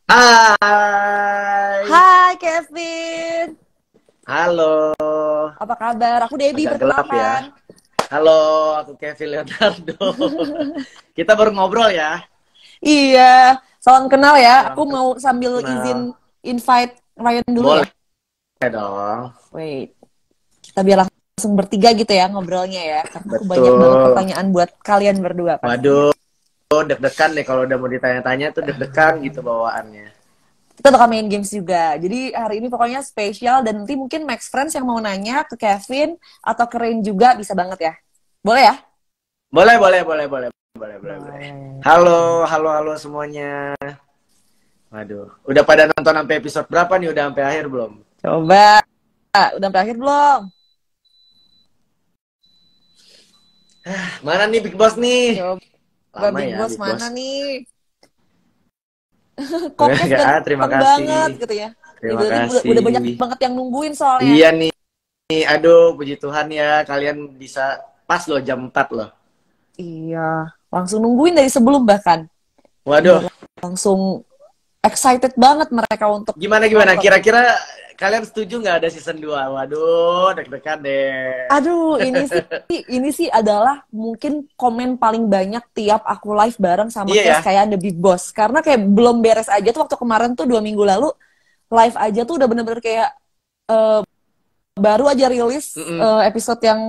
Hai. Hai Kevin. Halo. Apa kabar? Aku Debbie, Agak gelap ya. perkenalkan. Halo, aku Kevin Leonardo. Kita baru ngobrol ya. Iya, salam kenal ya. Salam Aku mau sambil kenal. izin invite Ryan dulu ya. Boleh dong. Wait, kita biar langsung bertiga gitu ya ngobrolnya ya. Karena aku banyak banget Betul. pertanyaan buat kalian berdua pastinya. Waduh, deg-degan deh kalau udah mau ditanya-tanya tuh deg-degan gitu bawaannya. Kita bakal main games juga. Jadi hari ini pokoknya spesial dan nanti mungkin Max Friends yang mau nanya ke Kevin atau ke Rain juga bisa banget ya. Boleh ya? Boleh. Boleh. Halo semuanya. Waduh, udah pada nonton sampai episode berapa nih? Udah sampai akhir belum? Coba. Udah berakhir belum? Mana nih Big Boss nih? Coba Lama Big ya Boss Big mana Boss. nih? Kokes Terima ganteng banget kasih. gitu ya. Terima Udah, kasih. udah banyak banget yang nungguin soalnya. Iya nih. Aduh, puji Tuhan ya. Kalian bisa pas loh jam 4 loh. Iya, langsung nungguin dari sebelum bahkan. Waduh, Udah langsung excited banget mereka untuk gimana? nonton. Kira-kira kalian setuju nggak ada season 2? Waduh, deg-degan deh. Aduh, ini sih adalah mungkin komen paling banyak tiap aku live bareng sama Iya ya. Kes kayak The Big Boss. Karena kayak belum beres aja tuh waktu kemarin tuh 2 minggu lalu live aja tuh udah bener-bener kayak baru aja rilis episode yang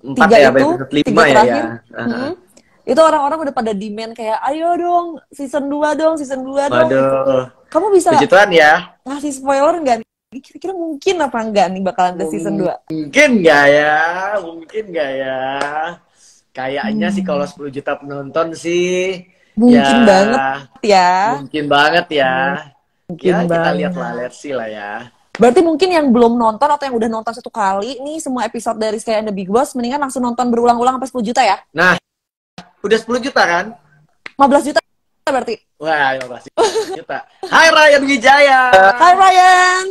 4 tiga ya, itu, episode 5 tiga ya ya. terakhir. Itu orang-orang udah pada demand kayak, ayo dong, season 2 dong, season 2 dong, gitu. Waduh, Kamu bisa puji Tuhan ya. ngasih spoiler nggak nih? Kira-kira mungkin apa enggak nih bakalan ada season 2? Mungkin nggak ya? Mungkin nggak ya? Kayaknya sih kalau 10 juta penonton sih, ya Mungkin banget ya. mungkin banget ya. Mungkin Ya kita lihat lah, banget. let's see lah ya. Berarti mungkin yang belum nonton atau yang udah nonton 1 kali nih semua episode dari Sky and the Big Boss, mendingan langsung nonton berulang-ulang sampai 10 juta ya? Nah, udah 10 juta kan? 15 juta berarti. Wah, 15 juta. Hai Ryan Wijaya. Hai Ryan!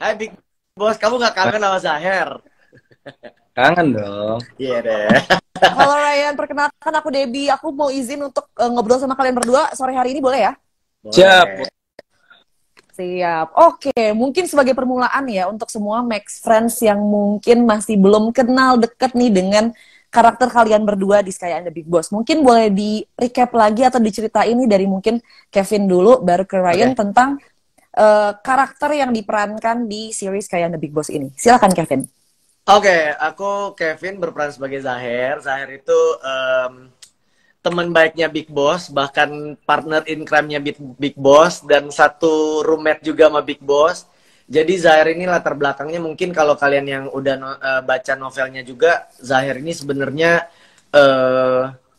Hai Big Boss, kamu gak kangen sama Zaher? Kangen dong. Iya deh. Halo Ryan, perkenalkan aku Debbie. Aku mau izin untuk ngobrol sama kalian berdua sore hari ini, boleh ya? Siap. Siap. Oke, mungkin sebagai permulaan ya untuk semua Max Friends yang mungkin masih belum kenal deket nih dengan karakter kalian berdua di Sky and the Big Boss. Mungkin boleh di-recap lagi atau diceritain nih dari mungkin Kevin dulu, baru ke Ryan tentang karakter yang diperankan di series Sky and the Big Boss ini. Silakan Kevin. Oke, aku Kevin berperan sebagai Zaher. Zaher itu teman baiknya Big Boss, bahkan partner in crime-nya Big Boss, dan satu roommate juga sama Big Boss. Jadi Zaher ini latar belakangnya mungkin kalau kalian yang udah baca novelnya juga, Zaher ini sebenarnya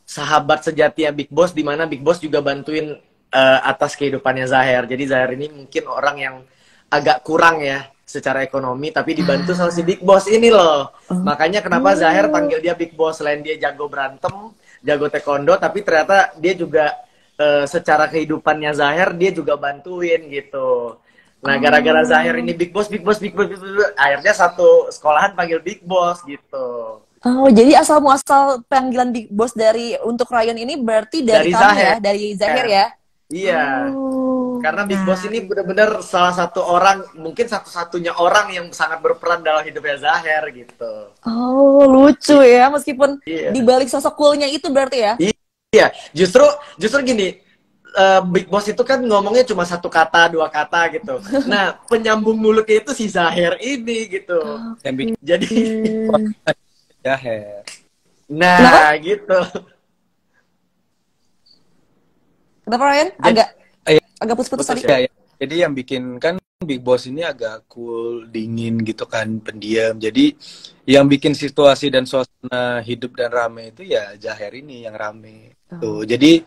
sahabat sejati ya Big Boss, di mana Big Boss juga bantuin atas kehidupannya Zaher. Jadi Zaher ini mungkin orang yang agak kurang ya secara ekonomi, tapi dibantu sama si Big Boss ini loh. Makanya kenapa Zaher panggil dia Big Boss, selain dia jago berantem, jago taekwondo, tapi ternyata dia juga secara kehidupannya Zaher dia juga bantuin gitu. Nah, gara-gara Zaher ini Big Boss, akhirnya satu sekolahan panggil Big Boss gitu. Oh, jadi asal muasal panggilan Big Boss untuk Ryan ini berarti dari kamu Zaher. ya, dari Zaher ya? Iya. Karena Big Boss ini benar-benar salah satu orang, mungkin satu-satunya orang yang sangat berperan dalam hidupnya Zaher gitu. Oh, lucu ya, meskipun di balik sosok coolnya itu berarti ya? Iya, justru gini, Big Boss itu kan ngomongnya cuma 1 kata, 2 kata gitu. Nah, penyambung mulutnya itu si Zaher ini gitu. Yang bikin Jadi, Zaher. nah Kenapa? gitu. Kenapa Ryan? Agak putus-putus tadi. Ya. Jadi yang bikin kan Big Boss ini agak cool, dingin gitu kan, pendiam. Jadi yang bikin situasi dan suasana hidup dan rame itu ya Zaher ini yang rame. Tuh. Jadi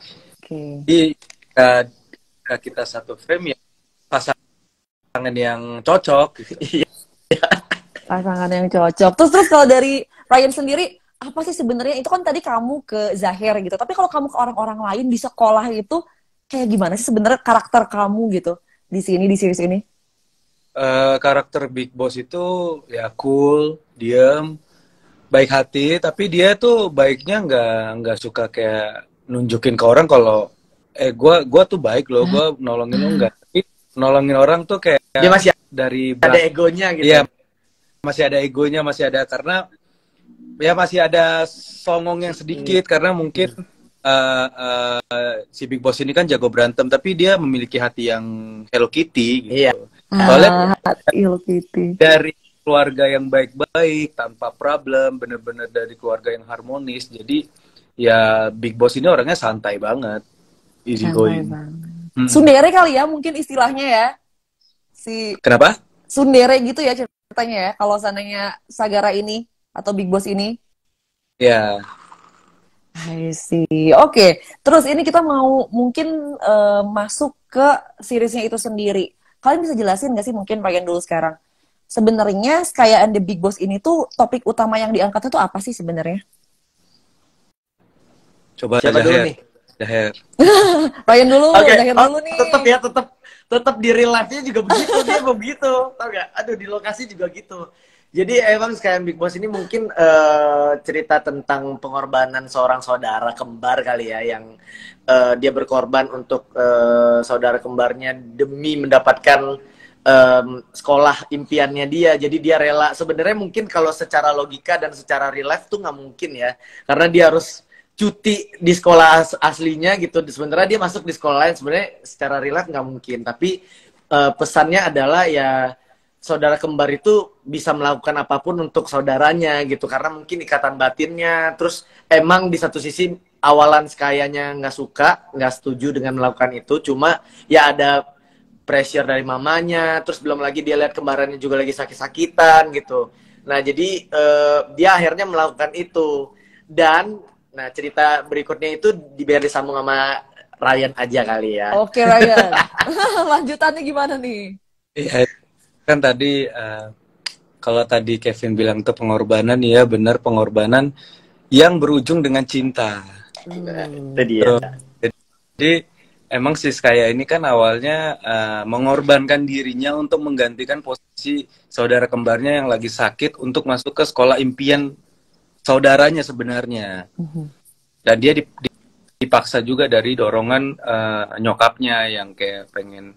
kita satu frame ya pasangan yang cocok gitu. Pasangan yang cocok. Terus kalau dari Ryan sendiri, apa sih sebenarnya itu kan tadi kamu ke Zaher gitu. Tapi kalau kamu ke orang-orang lain di sekolah itu kayak gimana sih sebenarnya karakter kamu gitu di sini, di series ini? Karakter Big Boss itu ya cool, diam, baik hati, tapi dia tuh baiknya nggak suka kayak nunjukin ke orang kalau Gua tuh baik loh, gua nolongin lo enggak. Tapi nolongin orang tuh kayak Dia masih dari ada egonya gitu. Iya, masih ada egonya, masih ada karena ya masih ada songong yang sedikit karena mungkin si Big Boss ini kan jago berantem tapi dia memiliki hati yang Hello Kitty gitu. Iya. Soalnya Hello Kitty. dari keluarga yang baik-baik tanpa problem, bener-bener dari keluarga yang harmonis. Jadi ya Big Boss ini orangnya santai banget, easy going. Sundere kali ya mungkin istilahnya ya. Kenapa? Sundere gitu ya ceritanya ya kalau seandainya Sagara ini atau Big Boss ini. Ya. I see. Oke. Terus ini kita mau mungkin masuk ke seriesnya itu sendiri. Kalian bisa jelasin nggak sih mungkin Ryan dulu sekarang? Sebenarnya Skaya and the Big Boss ini tuh topik utama yang diangkat itu apa sih sebenarnya? Coba siapa dulu nih? Daher. Ryan dulu, Oke, Daher dulu nih. tetap di real life-nya juga begitu, dia begitu, tau gak? Aduh, di lokasi juga gitu. Jadi emang sekarang Big Boss ini mungkin cerita tentang pengorbanan seorang saudara kembar kali ya, yang dia berkorban untuk saudara kembarnya demi mendapatkan sekolah impiannya dia. Jadi dia rela. Sebenarnya mungkin kalau secara logika dan secara real life tuh nggak mungkin ya, karena dia harus cuti di sekolah aslinya gitu. Sebenarnya dia masuk di sekolah lain, sebenarnya secara real life nggak mungkin. Tapi pesannya adalah ya saudara kembar itu bisa melakukan apapun untuk saudaranya gitu, karena mungkin ikatan batinnya. Terus emang di satu sisi awalan Skayanya nggak suka, nggak setuju dengan melakukan itu, cuma ya ada pressure dari mamanya. Terus belum lagi dia lihat kembarannya juga lagi sakit-sakitan gitu. Nah jadi dia akhirnya melakukan itu. Dan nah, cerita berikutnya itu biar disambung sama Ryan aja kali ya. Oke, Ryan. Lanjutannya gimana nih? Iya, kan tadi kalau tadi Kevin bilang itu pengorbanan, ya benar, pengorbanan yang berujung dengan cinta. Itu dia. Jadi emang si Skaya ini kan awalnya mengorbankan dirinya untuk menggantikan posisi saudara kembarnya yang lagi sakit untuk masuk ke sekolah impian saudaranya sebenarnya. Dan dia dipaksa juga dari dorongan nyokapnya yang kayak pengen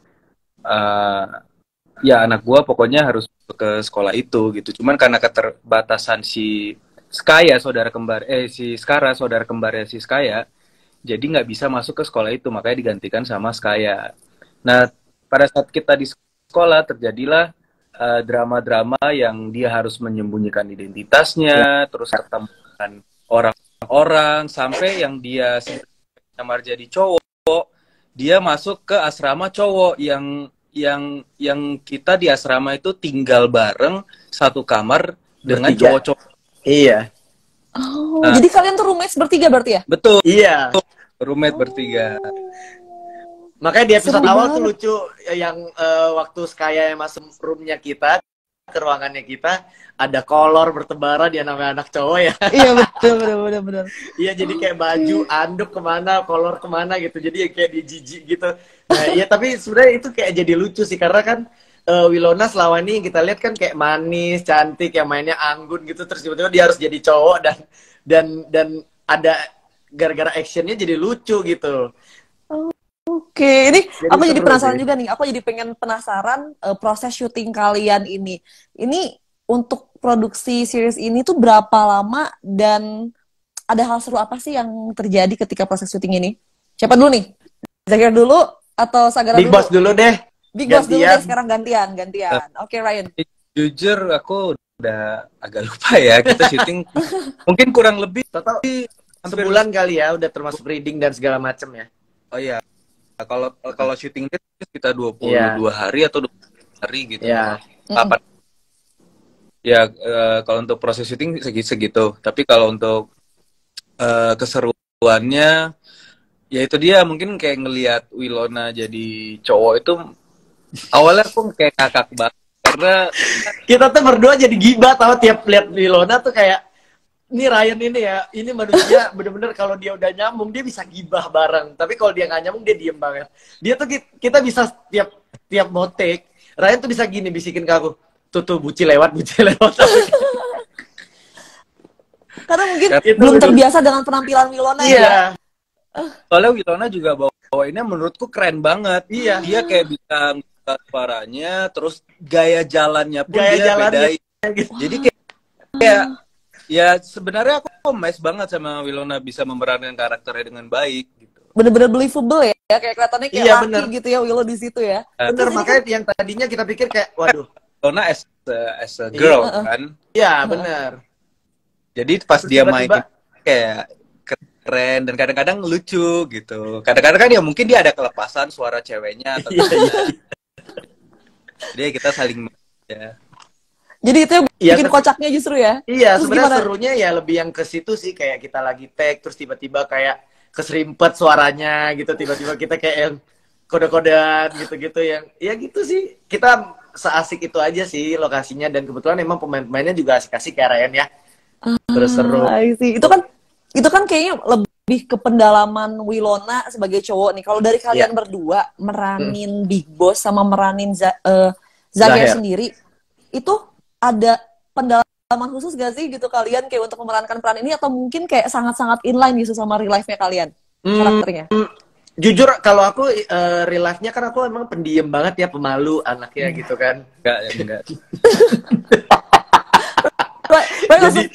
ya anak gua pokoknya harus ke sekolah itu gitu. Cuman karena keterbatasan si Skaya saudara kembar si Skara saudara kembarnya si Skaya, jadi nggak bisa masuk ke sekolah itu, makanya digantikan sama Skaya. Nah, pada saat kita di sekolah terjadilah drama-drama yang dia harus menyembunyikan identitasnya, terus ketemu dengan orang-orang, sampai yang dia nyamar jadi cowok, dia masuk ke asrama cowok yang kita di asrama itu tinggal bareng satu kamar dengan cowok-cowok. Iya. Oh, jadi kalian tuh roommates bertiga berarti ya? Betul. Iya. Roommate bertiga. Makanya di episode awal tuh lucu yang waktu Skaya masuk roomnya kita, ke ruangannya kita, ada kolor bertebaran, dia namanya anak cowok ya. Iya betul. Iya, jadi kayak baju anduk kemana, kolor kemana gitu, jadi kayak dijijik gitu. Nah, iya, tapi sebenarnya itu kayak jadi lucu sih, karena kan Wilona selama ini kita lihat kan kayak manis, cantik, yang mainnya anggun gitu, terus tiba-tiba dia harus jadi cowok dan ada gara-gara actionnya jadi lucu gitu. Oke, ini Jadi aku jadi penasaran sih juga nih. Aku jadi pengen penasaran proses syuting kalian ini. Ini untuk produksi series ini tuh berapa lama dan ada hal seru apa sih yang terjadi ketika proses syuting ini? Siapa dulu nih? Zahir dulu atau Sagara dulu? Big Boss dulu deh. Big Boss dulu deh, sekarang gantian. Oke, Ryan. Jujur aku udah agak lupa ya, kita syuting mungkin kurang lebih total sebulan kali ya, udah termasuk reading dan segala macam ya. Oh iya. Kalau syuting itu kita 22 hari atau 20 hari gitu. Iya. Kapan? Ya kalau untuk proses syuting segitu. Tapi kalau untuk keseruannya ya itu dia, mungkin kayak ngelihat Wilona jadi cowok itu awalnya aku kayak kakak banget karena kita tuh berdua jadi gibah, tahu, tiap lihat Wilona tuh kayak ini Ryan ini ya, ini manusia bener-bener kalau dia udah nyambung dia bisa gibah bareng, tapi kalau dia nggak nyambung dia diem banget. Dia tuh kita bisa tiap mau take, Ryan tuh bisa gini bisikin ke aku, tuh buci lewat. Karena mungkin belum terbiasa dengan penampilan Wilona ya. Soalnya Wilona juga bawainnya menurutku keren banget. Iya. Dia kayak bisa ngangkat suaranya, terus gaya jalannya pun Gaya dia jalannya bedain. gitu. Jadi kayak ya sebenarnya aku amazed banget sama Winona bisa memerankan karakternya dengan baik gitu. Bener-bener believable ya, kayak kelihatannya kayak Iya, laki bener. gitu ya Willow di situ ya. Bener, Terus ini makanya yang tadinya kita pikir kayak, waduh. Winona as a girl Iya. kan. Iya, bener. Jadi pas Terus dia tiba-tiba, main kayak keren dan kadang-kadang lucu gitu. Kadang-kadang kan ya mungkin dia ada kelepasan suara ceweknya atau iya, iya. jadi kita saling ya. jadi itu yang Iya, bikin kocaknya justru ya. Iya, Terus sebenarnya gimana? serunya ya lebih yang ke situ sih, kayak kita lagi tag terus tiba-tiba kayak keserimpet suaranya gitu, tiba-tiba kita kayak yang kode-kodean gitu-gitu yang ya gitu sih. Kita seasik itu aja sih lokasinya, dan kebetulan emang pemain-pemainnya juga asik-asik kayak Ryan ya. Terus seru. I see. Itu kan kayaknya lebih ke pendalaman Winona sebagai cowok nih. Kalau dari kalian Iya. berdua meranin Big Boss sama meranin Zahir Zahir. sendiri, itu ada pendalaman khusus gak sih gitu kalian kayak untuk memerankan peran ini, atau mungkin kayak sangat-sangat inline gitu sama real life-nya kalian karakternya? Jujur kalau aku real life-nya kan aku emang pendiam banget ya, pemalu anaknya gitu kan. Enggak. Jadi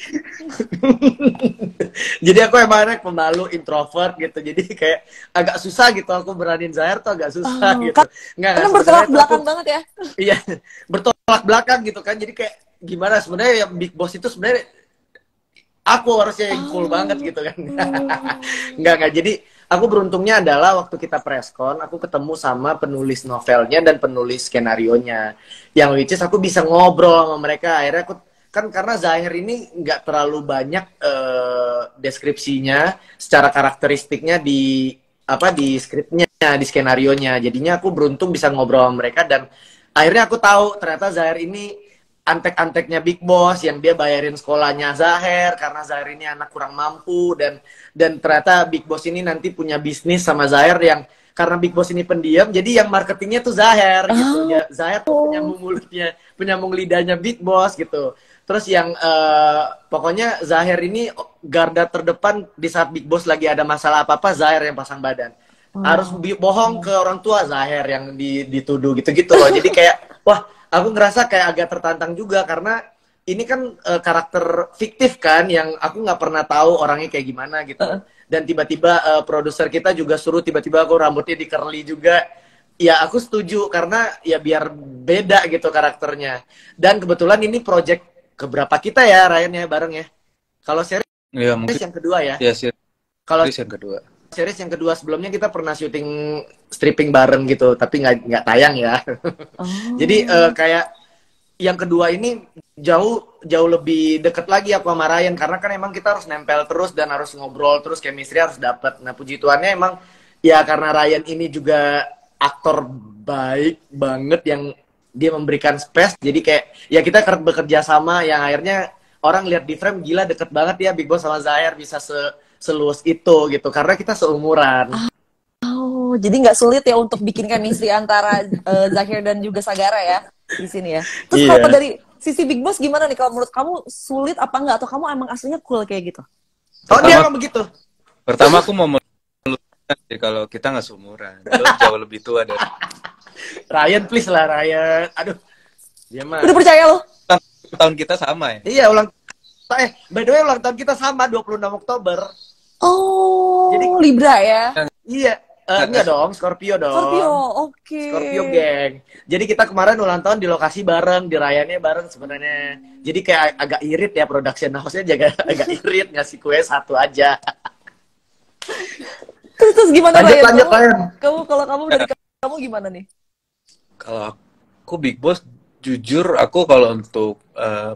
jadi aku emang anak pemalu, introvert gitu. Jadi kayak agak susah gitu aku beranin Zahir tuh agak susah gitu. Karena bertolak belakang banget ya. Iya, bertolak belakang gitu kan. Jadi kayak gimana sebenarnya ya, Big Boss itu sebenarnya aku harusnya yang cool banget gitu kan. Enggak. Jadi aku beruntungnya adalah waktu kita preskon, aku ketemu sama penulis novelnya dan penulis skenarionya. Yang which is aku bisa ngobrol sama mereka. Akhirnya aku kan, karena Zahir ini nggak terlalu banyak deskripsinya secara karakteristiknya di skripnya, di skenarionya. Jadinya aku beruntung bisa ngobrol sama mereka, dan akhirnya aku tahu ternyata Zahir ini antek-anteknya Big Boss yang dia bayarin sekolahnya Zahir karena Zahir ini anak kurang mampu, dan ternyata Big Boss ini nanti punya bisnis sama Zahir yang karena Big Boss ini pendiam, jadi yang marketingnya tuh Zahir gitu. Ya, Zahir tuh penyambung mulutnya, penyambung lidahnya Big Boss gitu. Terus yang pokoknya Zahir ini garda terdepan di saat Big Boss lagi ada masalah apa-apa, Zahir yang pasang badan. Harus bohong ke orang tua, Zahir yang dituduh gitu-gitu loh. Jadi kayak, wah, aku ngerasa kayak agak tertantang juga karena ini kan karakter fiktif kan, yang aku nggak pernah tahu orangnya kayak gimana gitu. Dan tiba-tiba produser kita juga suruh tiba-tiba aku rambutnya di curly juga. Ya aku setuju karena ya biar beda gitu karakternya. Dan kebetulan ini project keberapa kita ya Ryan ya bareng ya. Kalau series Ya mungkin yang kedua ya. ya series Kalau yang kedua. series yang kedua, sebelumnya kita pernah syuting stripping bareng gitu, tapi nggak tayang ya. Jadi kayak yang kedua ini jauh lebih deket lagi aku sama Ryan, karena kan emang kita harus nempel terus dan harus ngobrol terus, chemistry harus dapat. Nah puji Tuhannya emang ya karena Ryan ini juga aktor baik banget yang dia memberikan space, jadi kayak ya kita bekerja sama yang akhirnya orang lihat di frame, gila deket banget ya Big Boss sama Zahir bisa seluas itu gitu, karena kita seumuran. Oh, jadi nggak sulit ya untuk bikin chemistry antara Zahir dan juga Sagara ya di sini ya. Terus kalau dari sisi Big Boss gimana nih? Kalau menurut kamu sulit apa enggak? Atau kamu emang aslinya cool kayak gitu? Oh dia emang begitu? Pertama aku mau meluruskan sih kalau kita nggak seumuran. Lo jauh lebih tua dari Ryan, please lah Ryan. Aduh, dia mah. Udah percaya lo? tahun kita sama ya? Iya, by the way ulang tahun kita sama 26 Oktober. Oh, Jadi Libra ya? Iya, enggak dong, Scorpio dong. Scorpio, oke. Scorpio geng. Jadi kita kemarin ulang tahun di lokasi bareng, di Ryannya bareng sebenarnya. Jadi kayak agak irit ya, production house-nya jaga agak irit, ngasih kue satu aja. Terus gimana Lanjut, Ryan? Kalau kamu dari kamu gimana nih? Kalau aku Big Boss, jujur aku kalau untuk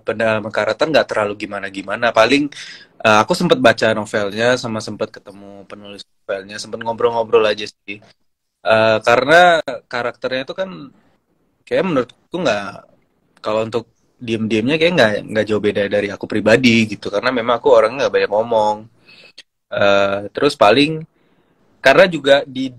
pendalaman karakter nggak terlalu gimana-gimana. Paling aku sempat baca novelnya sama sempat ketemu penulis novelnya, sempat ngobrol-ngobrol aja sih. Karena karakternya itu kan kayak menurutku nggak, kalau untuk diem-diemnya kayak nggak jauh beda dari aku pribadi gitu. Karena memang aku orangnya nggak banyak ngomong. Terus paling karena juga di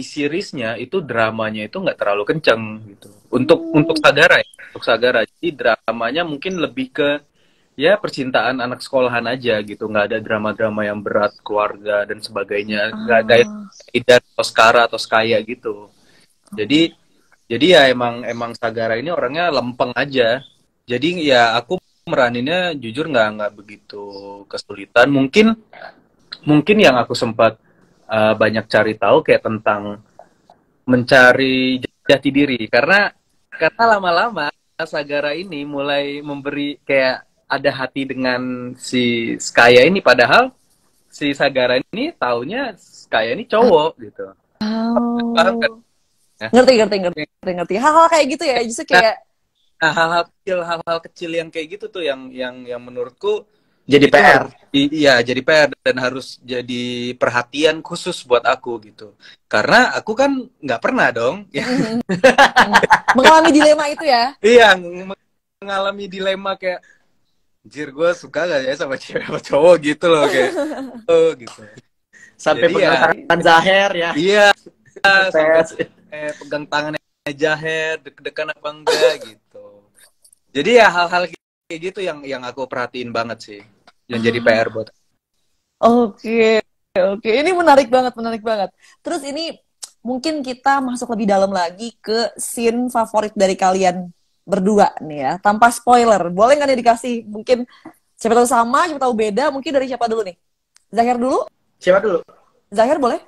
seriesnya itu dramanya itu nggak terlalu kenceng gitu untuk Sagara ya, untuk Sagara. Jadi dramanya mungkin lebih ke ya percintaan anak sekolahan aja gitu, nggak ada drama-drama yang berat keluarga dan sebagainya, nggak ada Ida atau Skara atau Skaya gitu. Jadi ya emang Sagara ini orangnya lempeng aja. Jadi ya aku meraninnya jujur nggak begitu kesulitan. Mungkin yang aku sempat banyak cari tahu kayak tentang mencari jati diri, karena lama-lama Sagara ini mulai memberi kayak ada hati dengan si Skaya ini, padahal si Sagara ini taunya Skaya ini cowok gitu. Paham kan? Ngerti. Hal-hal kayak gitu ya, justru kayak hal-hal kecil yang kayak gitu tuh yang menurutku jadi PR. Iya, jadi PR dan harus jadi perhatian khusus buat aku gitu. Karena aku kan nggak pernah dong mengalami dilema itu ya. Iya, mengalami dilema kayak anjir, gue suka gak ya sama cewek sama cowok gitu loh, kayak gitu. Sampai pegang tangan Zaher ya. Iya, sampai pegang tangannya Zaher, deg-degan apa enggak gitu. Jadi ya hal-hal kayak gitu yang aku perhatiin banget sih, yang jadi PR buat. Oke. Ini menarik banget. Terus ini mungkin kita masuk lebih dalam lagi ke scene favorit dari kalian berdua nih ya, tanpa spoiler. Boleh nggak nih dikasih, mungkin siapa tahu sama, siapa tahu beda. Mungkin dari siapa dulu nih? Zahir dulu? Siapa dulu? Zahir boleh?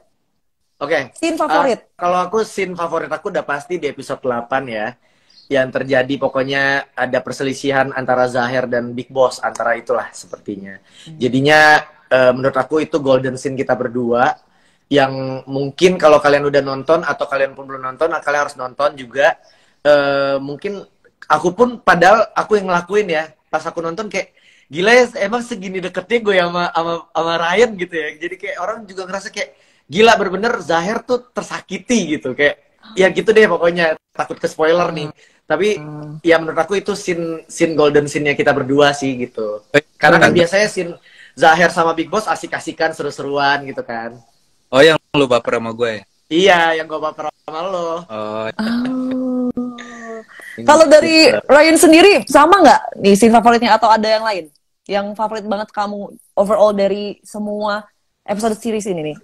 Oke. Scene favorit? Kalau aku scene favorit aku udah pasti di episode 8 ya. Yang terjadi pokoknya ada perselisihan antara Zahir dan Big Boss, antara itulah sepertinya. Jadinya menurut aku itu golden scene kita berdua, yang mungkin kalau kalian udah nonton atau kalian pun belum nonton, kalian harus nonton juga. Mungkin aku pun, padahal aku yang ngelakuin ya, pas aku nonton kayak gila ya, emang segini deketnya gue sama Ryan gitu ya. Jadi kayak orang juga ngerasa kayak gila, bener-bener Zahir tuh tersakiti gitu, kayak ya gitu deh pokoknya. Takut ke spoiler nih, tapi ya menurut aku itu scene golden scene-nya kita berdua sih gitu. Karena kan biasanya scene Zahir sama Big Boss asik-asikan, seru-seruan gitu kan. Oh, yang lu baper sama gue? Iya, yang gue baper sama lo. Kalau dari Ryan sendiri sama nggak nih scene favoritnya, atau ada yang lain yang favorit banget kamu overall dari semua episode series ini nih?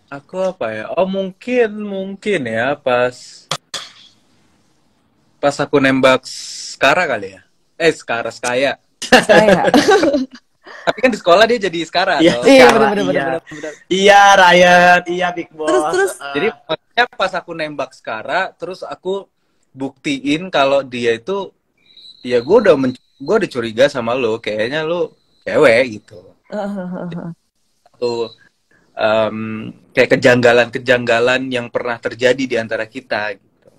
Aku apa ya? Oh, mungkin ya pas aku nembak Skara kali ya. Skaya. Tapi kan di sekolah dia jadi Skara. Iya, benar. Iya, Ryan, iya Big Boss. Terus. Jadi makanya pas aku nembak Skara, terus aku buktiin kalau dia itu, ya gue udah curiga sama lo, kayaknya lo cewek gitu. Tuh kayak kejanggalan yang pernah terjadi di antara kita gitu.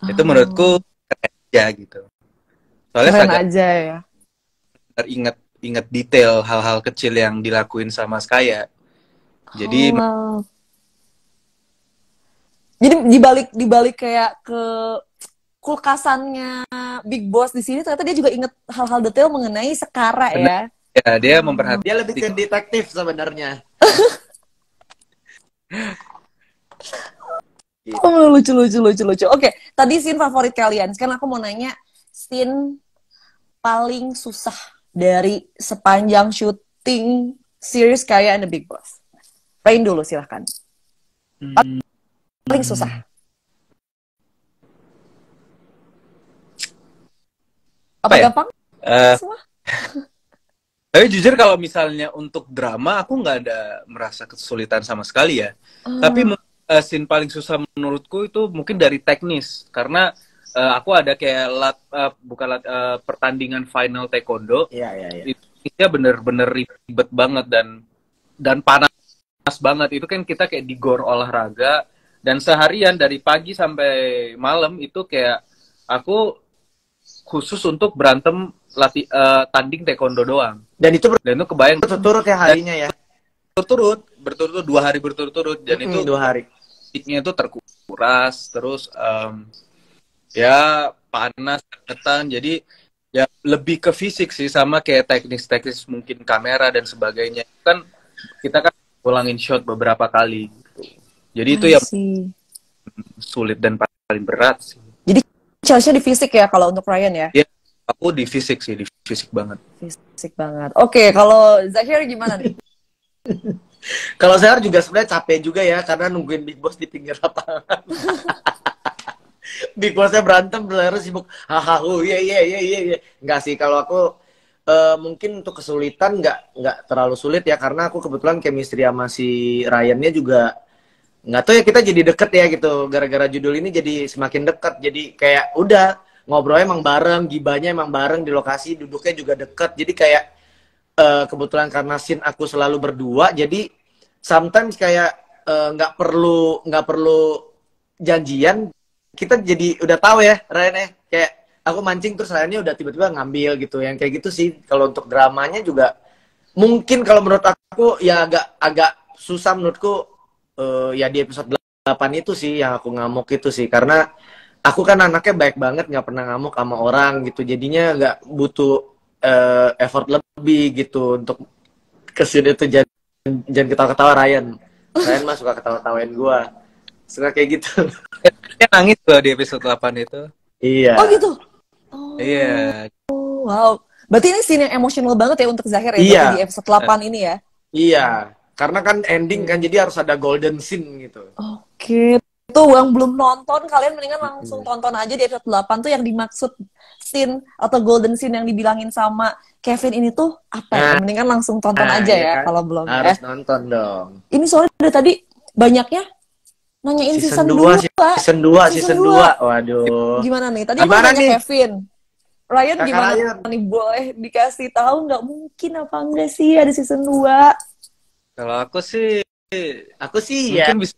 Itu menurutku keren aja gitu. Soalnya keren aja ya. Ingat detail hal-hal kecil yang dilakuin sama Skaya. Jadi jadi dibalik kayak ke kulkasannya Big Boss di sini, ternyata dia juga inget hal-hal detail mengenai Skara ya. Ya, dia memperhatikan. Dia lebih ke detektif sebenarnya. Lucu. Oke, tadi scene favorit kalian. Sekarang aku mau nanya scene paling susah dari sepanjang syuting series Skaya and the Big Boss. Rain dulu silahkan. Paling susah. Apa ya? Gampang? Semua? Tapi jujur kalau misalnya untuk drama, aku nggak ada merasa kesulitan sama sekali ya. Tapi scene paling susah menurutku itu mungkin dari teknis. Karena aku ada kayak pertandingan final taekwondo. Iya. Itu bener-bener ribet banget dan panas banget. Itu kan kita kayak di gor olahraga. Dan seharian dari pagi sampai malam itu kayak aku khusus untuk berantem tanding taekwondo doang. Dan itu kebayang berturut-turut ya harinya ya. Berturut-turut 2 hari berturut-turut, dan itu 2 hari. Peaknya itu terkuras, terus ya panas, ketan, jadi ya lebih ke fisik sih, sama kayak teknis mungkin kamera dan sebagainya. Kan kita kan ulangin shot beberapa kali gitu. Jadi itu yang sulit dan paling berat sih. Jadi challenge-nya di fisik ya kalau untuk Ryan ya? Ya, Aku di fisik sih, di fisik banget. Fisik banget. Oke, kalau Zahir gimana nih? Kalau saya juga sebenarnya capek juga ya karena nungguin Big Boss di pinggir lapangan. Big Bossnya berantem, terus sibuk hahaha, iya iya iya iya iya. Enggak sih, kalau aku mungkin untuk kesulitan nggak terlalu sulit ya karena aku kebetulan chemistry sama si Ryan-nya juga nggak tahu ya, kita jadi deket ya gitu gara-gara judul ini, jadi semakin deket, jadi kayak udah ngobrolnya emang bareng, gibahnya emang bareng di lokasi, duduknya juga deket, jadi kayak kebetulan karena scene aku selalu berdua, jadi sometimes kayak nggak perlu janjian, kita jadi udah tahu ya Ryan ya, kayak aku mancing terus Ryan-nya udah tiba-tiba ngambil gitu, yang kayak gitu sih. Kalau untuk dramanya juga mungkin kalau menurut aku ya agak susah menurutku, ya di episode 8 itu sih yang aku ngamuk itu sih, karena aku kan anaknya baik banget, nggak pernah ngamuk sama orang gitu, jadinya nggak butuh effort lebih gitu untuk kesini itu. Jangan ketawa-ketawa Ryan mah suka ketawa-tawain gua, suka kayak gitu. Dia nangis loh di episode 8 itu. Iya. Oh gitu. Oh, Iya. wow. Berarti ini scene yang emosional banget ya untuk Zahir ya, Iya. berarti di episode 8 ini ya. Iya, karena kan ending kan, jadi harus ada golden scene gitu. Oke. Itu yang belum nonton, kalian mendingan langsung tonton aja di episode 8 tuh yang dimaksud scene atau golden scene yang dibilangin sama Kevin ini tuh apa ya? Mendingan langsung tonton aja iya ya kan? kalau belum. Harus nonton dong. Ini soalnya dari tadi banyaknya nanyain season 2. Season 2. Waduh. Gimana nih? Tadi Gimana aku nanya nih? Kevin. Ryan Kakak gimana Ryan. nih? Boleh dikasih tahu nggak, mungkin apa enggak sih ada season 2? Kalau aku sih Ya. mungkin bisa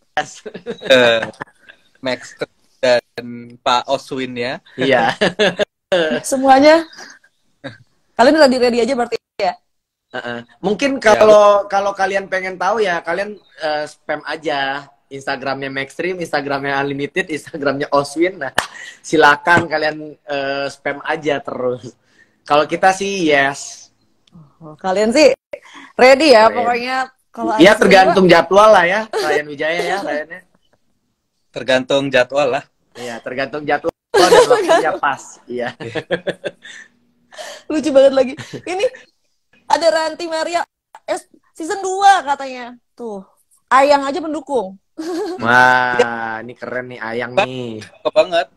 Max dan Pak Oswin ya. Iya. Semuanya kalian udah ready aja berarti ya? Mungkin kalau kalian pengen tahu ya, kalian spam aja Instagramnya Maxstream, Instagramnya Unlimited, Instagramnya Oswin. Nah, silakan kalian spam aja terus. Kalau kita sih yes. Oh, kalian sih ready ya, Ready. pokoknya kalau Ya ada tergantung jadwal lah ya, Ryan Wijaya ya, Ryannya. Tergantung jadwal lah. Iya, tergantung jadwal dan waktunya pas. Iya. lucu banget lagi. Ini ada Ranti Maria season 2 katanya. Tuh, Ayang aja mendukung. Wah, ini keren nih Ayang nih. Kok banget.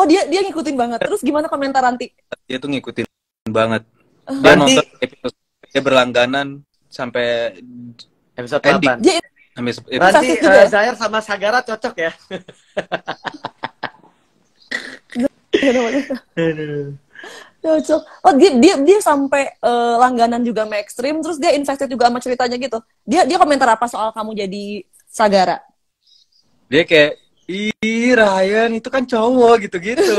Oh, dia ngikutin banget. Terus gimana komentar Ranti? Dia tuh ngikutin banget. Dia Nanti nonton episode, dia berlangganan sampai episode ending. 8. Dia Sampai Berarti Sakit juga ya? Zahir sama Sagara cocok ya? cocok. Oh, dia sampai langganan juga Maxstream, terus dia invested juga sama ceritanya gitu. Dia komentar apa soal kamu jadi Sagara? Dia kayak, ih Ryan itu kan cowok gitu-gitu.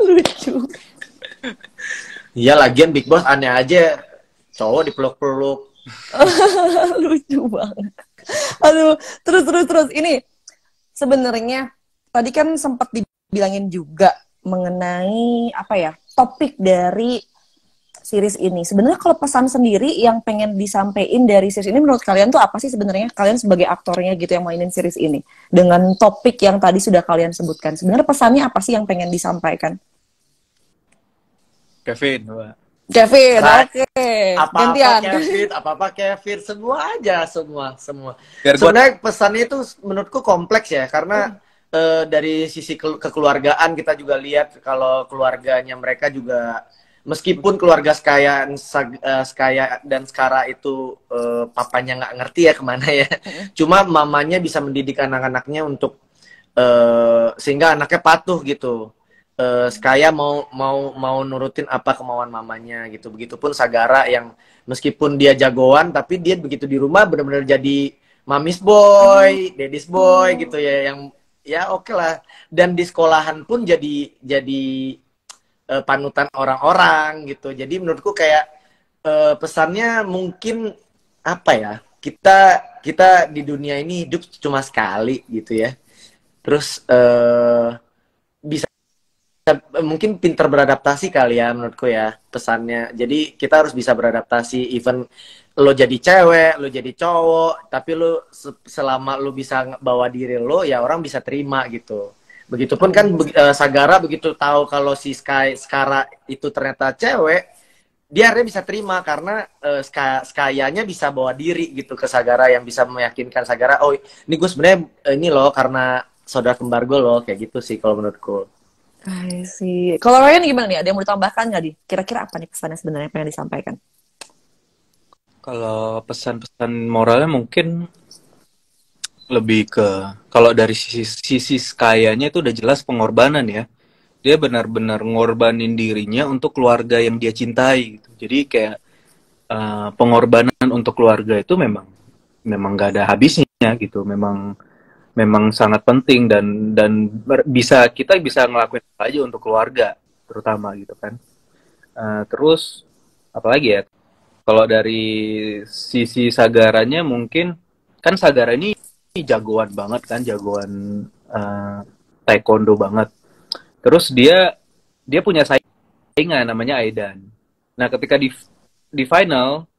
Lucu. Iya, lagian Big Boss aneh aja. Cowok dipeluk-peluk. Lucu banget. Aduh, terus. Ini sebenarnya tadi kan sempat dibilangin juga mengenai apa ya, topik dari series ini. Sebenarnya kalau pesan sendiri yang pengen disampaikan dari series ini menurut kalian tuh apa sih sebenarnya? Kalian sebagai aktornya gitu yang mainin series ini dengan topik yang tadi sudah kalian sebutkan. Sebenarnya pesannya apa sih yang pengen disampaikan? Kevin, Wak. Kevin, Right. oke. Apa-apa Gantian. Kevin, apa-apa Kevin, semua aja, semua. Biar gua- Sebenarnya pesannya itu menurutku kompleks ya, karena dari sisi kekeluargaan kita juga lihat kalau keluarganya mereka juga, meskipun keluarga Skaya dan Skara itu papanya nggak ngerti ya kemana ya, cuma mamanya bisa mendidik anak-anaknya untuk sehingga anaknya patuh gitu. Skaya mau nurutin apa kemauan mamanya gitu. Begitupun Sagara yang meskipun dia jagoan, tapi dia begitu di rumah benar-benar jadi mamis boy, daddy's boy gitu ya, yang ya oke lah. Dan di sekolahan pun jadi panutan orang-orang gitu. Jadi menurutku kayak pesannya mungkin apa ya? Kita di dunia ini hidup cuma sekali gitu ya. Terus bisa mungkin pintar beradaptasi kali ya menurutku ya pesannya. Jadi kita harus bisa beradaptasi, even lo jadi cewek, lo jadi cowok, tapi lo selama lo bisa bawa diri lo, ya orang bisa terima gitu. Begitupun kan Sagara begitu tahu kalau si Skara itu ternyata cewek, dia akhirnya bisa terima karena Skayanya bisa bawa diri gitu ke Sagara, yang bisa meyakinkan Sagara, oh ini gue sebenarnya ini loh karena saudara kembar gue loh, kayak gitu sih kalau menurutku. I see. Kalau Ryan gimana nih? Ada yang mau ditambahkan nggak, Di? Kira-kira apa nih pesannya sebenarnya pengen disampaikan? Kalau pesan-pesan moralnya mungkin lebih ke, kalau dari sisi kayanya itu udah jelas pengorbanan ya. Dia benar-benar ngorbanin dirinya untuk keluarga yang dia cintai gitu. Jadi kayak pengorbanan untuk keluarga itu memang gak ada habisnya gitu. Memang sangat penting dan kita bisa ngelakuin apa aja untuk keluarga terutama gitu kan. Terus apalagi ya? Kalau dari sisi Sagaranya mungkin kan Sagara ini jagoan banget kan, jagoan taekwondo banget. Terus dia punya saingan namanya Aidan. Nah, ketika di final,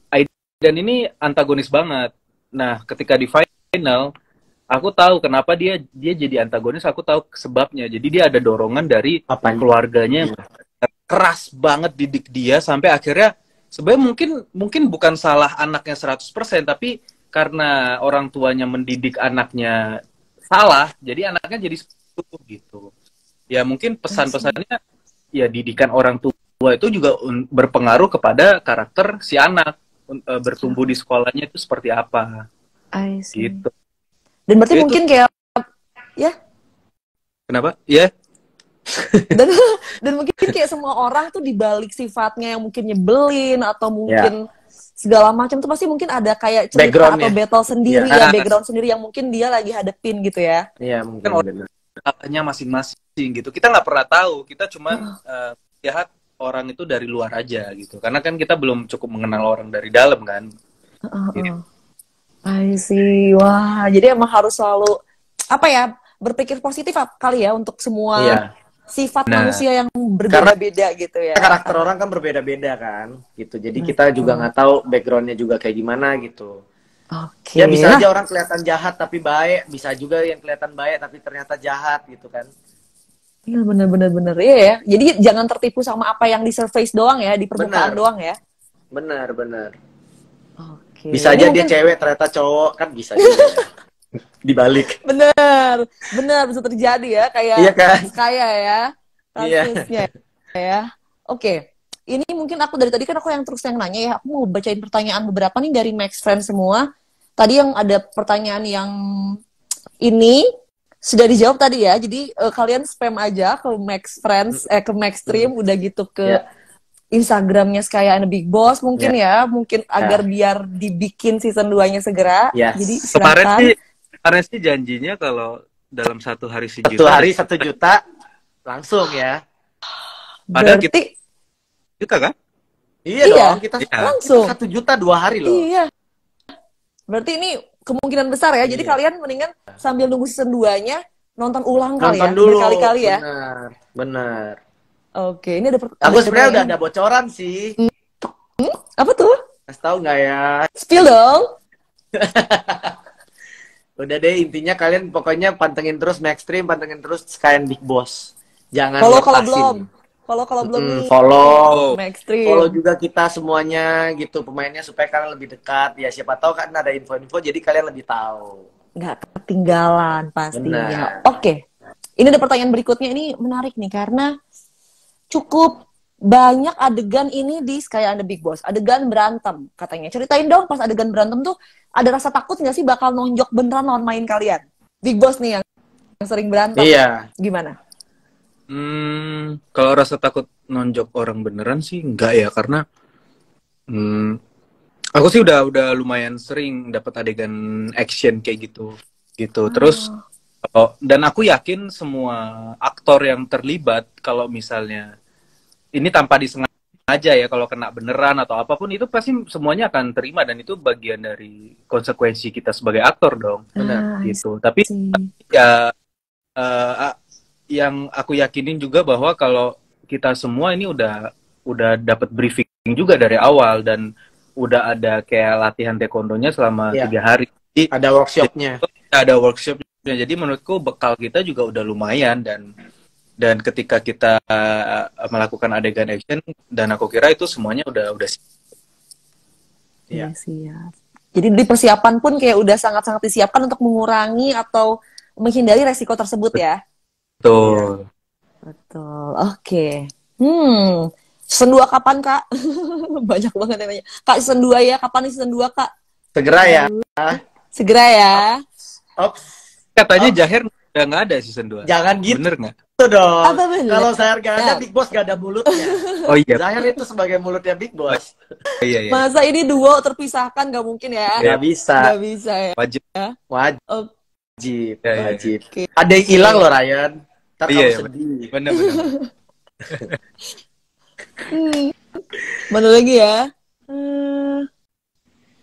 Aidan ini antagonis banget. Nah, ketika di final, aku tahu kenapa dia jadi antagonis, aku tahu sebabnya. Jadi dia ada dorongan dari keluarganya yang keras banget didik dia sampai akhirnya sebenarnya mungkin bukan salah anaknya 100%, tapi karena orang tuanya mendidik anaknya salah, jadi anaknya jadi seperti itu gitu. Ya mungkin pesan-pesannya ya didikan orang tua itu juga berpengaruh kepada karakter si anak bertumbuh di sekolahnya itu seperti apa. I see. Gitu. Dan berarti mungkin kayak ya. Kenapa? Ya. dan mungkin kayak semua orang tuh dibalik sifatnya yang mungkin nyebelin atau mungkin segala macam tuh pasti mungkin ada kayak cerita atau battle sendiri background sendiri yang mungkin dia lagi hadepin gitu ya. Iya, mungkin orangnya masing-masing gitu. Kita nggak pernah tahu, kita cuma lihat orang itu dari luar aja gitu. Karena kan kita belum cukup mengenal orang dari dalam kan. Gitu. I see. Wah, jadi emang harus selalu apa ya, berpikir positif kali ya untuk semua sifat manusia yang berbeda-beda gitu ya. Karakter orang kan berbeda-beda kan, gitu. Jadi kita juga nggak tahu backgroundnya juga kayak gimana gitu. Oke. Ya bisa aja orang kelihatan jahat tapi baik, bisa juga yang kelihatan baik tapi ternyata jahat gitu kan. Iya bener. Iya ya. Jadi jangan tertipu sama apa yang di surface doang ya, di permukaan doang ya. Bener. Oke. Bisa aja dia cewek ternyata cowok kan, bisa juga. Dibalik. Bener bisa terjadi ya, kayak kaya ya kasusnya ya. Oke. Ini mungkin aku dari tadi kan aku yang terus yang nanya ya, aku mau bacain pertanyaan beberapa nih dari Max Friends semua. Tadi yang ada pertanyaan yang ini sudah dijawab tadi ya, jadi kalian spam aja ke Max Friends, ke Max Stream, udah gitu ke Instagramnya Sky and the Big Boss mungkin mungkin agar biar dibikin season 2-nya segera. Jadi silakan. Kemarin sih janjinya kalau dalam 1 hari 1 juta. 1 hari 1 juta langsung ya. Berarti juta kan? Iya dong, kita langsung 1 juta 2 hari loh. Iya. Berarti ini kemungkinan besar ya. Jadi kalian mendingan sambil nunggu season 2-nya nonton ulang kali ya. Berkali-kali ya. Benar. Oke, ini ada aku sebenarnya udah ada bocoran sih. Apa tuh? Kasih tahu nggak ya? Spill dong. Udah deh, intinya kalian pokoknya pantengin terus Max Stream, pantengin terus Sky and Big Boss. Jangan lepasin. Kalau belum nih. Follow Max Stream. Follow juga kita semuanya gitu, pemainnya, supaya kalian lebih dekat. Ya siapa tahu kan ada info-info, jadi kalian lebih tahu. Nggak ketinggalan pastinya. Oke. Ini ada pertanyaan berikutnya, ini menarik nih karena cukup banyak adegan ini di Sky and the Big Boss. Adegan berantem katanya. Ceritain dong pas adegan berantem tuh ada rasa takut nggak sih bakal nonjok beneran lawan main kalian? Big Boss nih yang sering berantem. Iya. Gimana? Kalau rasa takut nonjok orang beneran sih enggak ya, karena aku sih udah lumayan sering dapat adegan action kayak gitu. Terus dan aku yakin semua aktor yang terlibat kalau misalnya ini tanpa disengaja ya, kalau kena beneran atau apapun itu pasti semuanya akan terima, dan itu bagian dari konsekuensi kita sebagai aktor dong. Benar gitu. Tapi ya yang aku yakinin juga bahwa kalau kita semua ini udah dapat briefing juga dari awal, dan udah ada kayak latihan taekwondonya selama 3 hari. Jadi, ada workshopnya. Ada workshop Ya, jadi menurutku bekal kita juga udah lumayan dan ketika kita melakukan adegan action dan aku kira itu semuanya udah Iya, siap. Jadi di persiapan pun kayak udah sangat-sangat disiapkan untuk mengurangi atau menghindari resiko tersebut ya. betul. Betul. Oke. Season 2 kapan, Kak? Banyak banget yang nanya. Kak, season 2 ya. Kapan nih season 2, Kak? Segera ya. Segera ya. Ops. Katanya Jaher udah nggak ada season 2. Jangan gitu. Bener nggak? Itu dong. Apa bener? Kalau Zahir gak ada, Big Boss gak ada mulutnya. Oh iya. Zahir itu sebagai mulutnya Big Boss. Iya. Masa ini duo terpisahkan gak mungkin ya? Gak bisa. Gak bisa ya. Wajib. Wajib. Ya. Wajib. Ada yang hilang loh, Ryan. Ntar kamu Iya, sedih. bener. Mana lagi ya?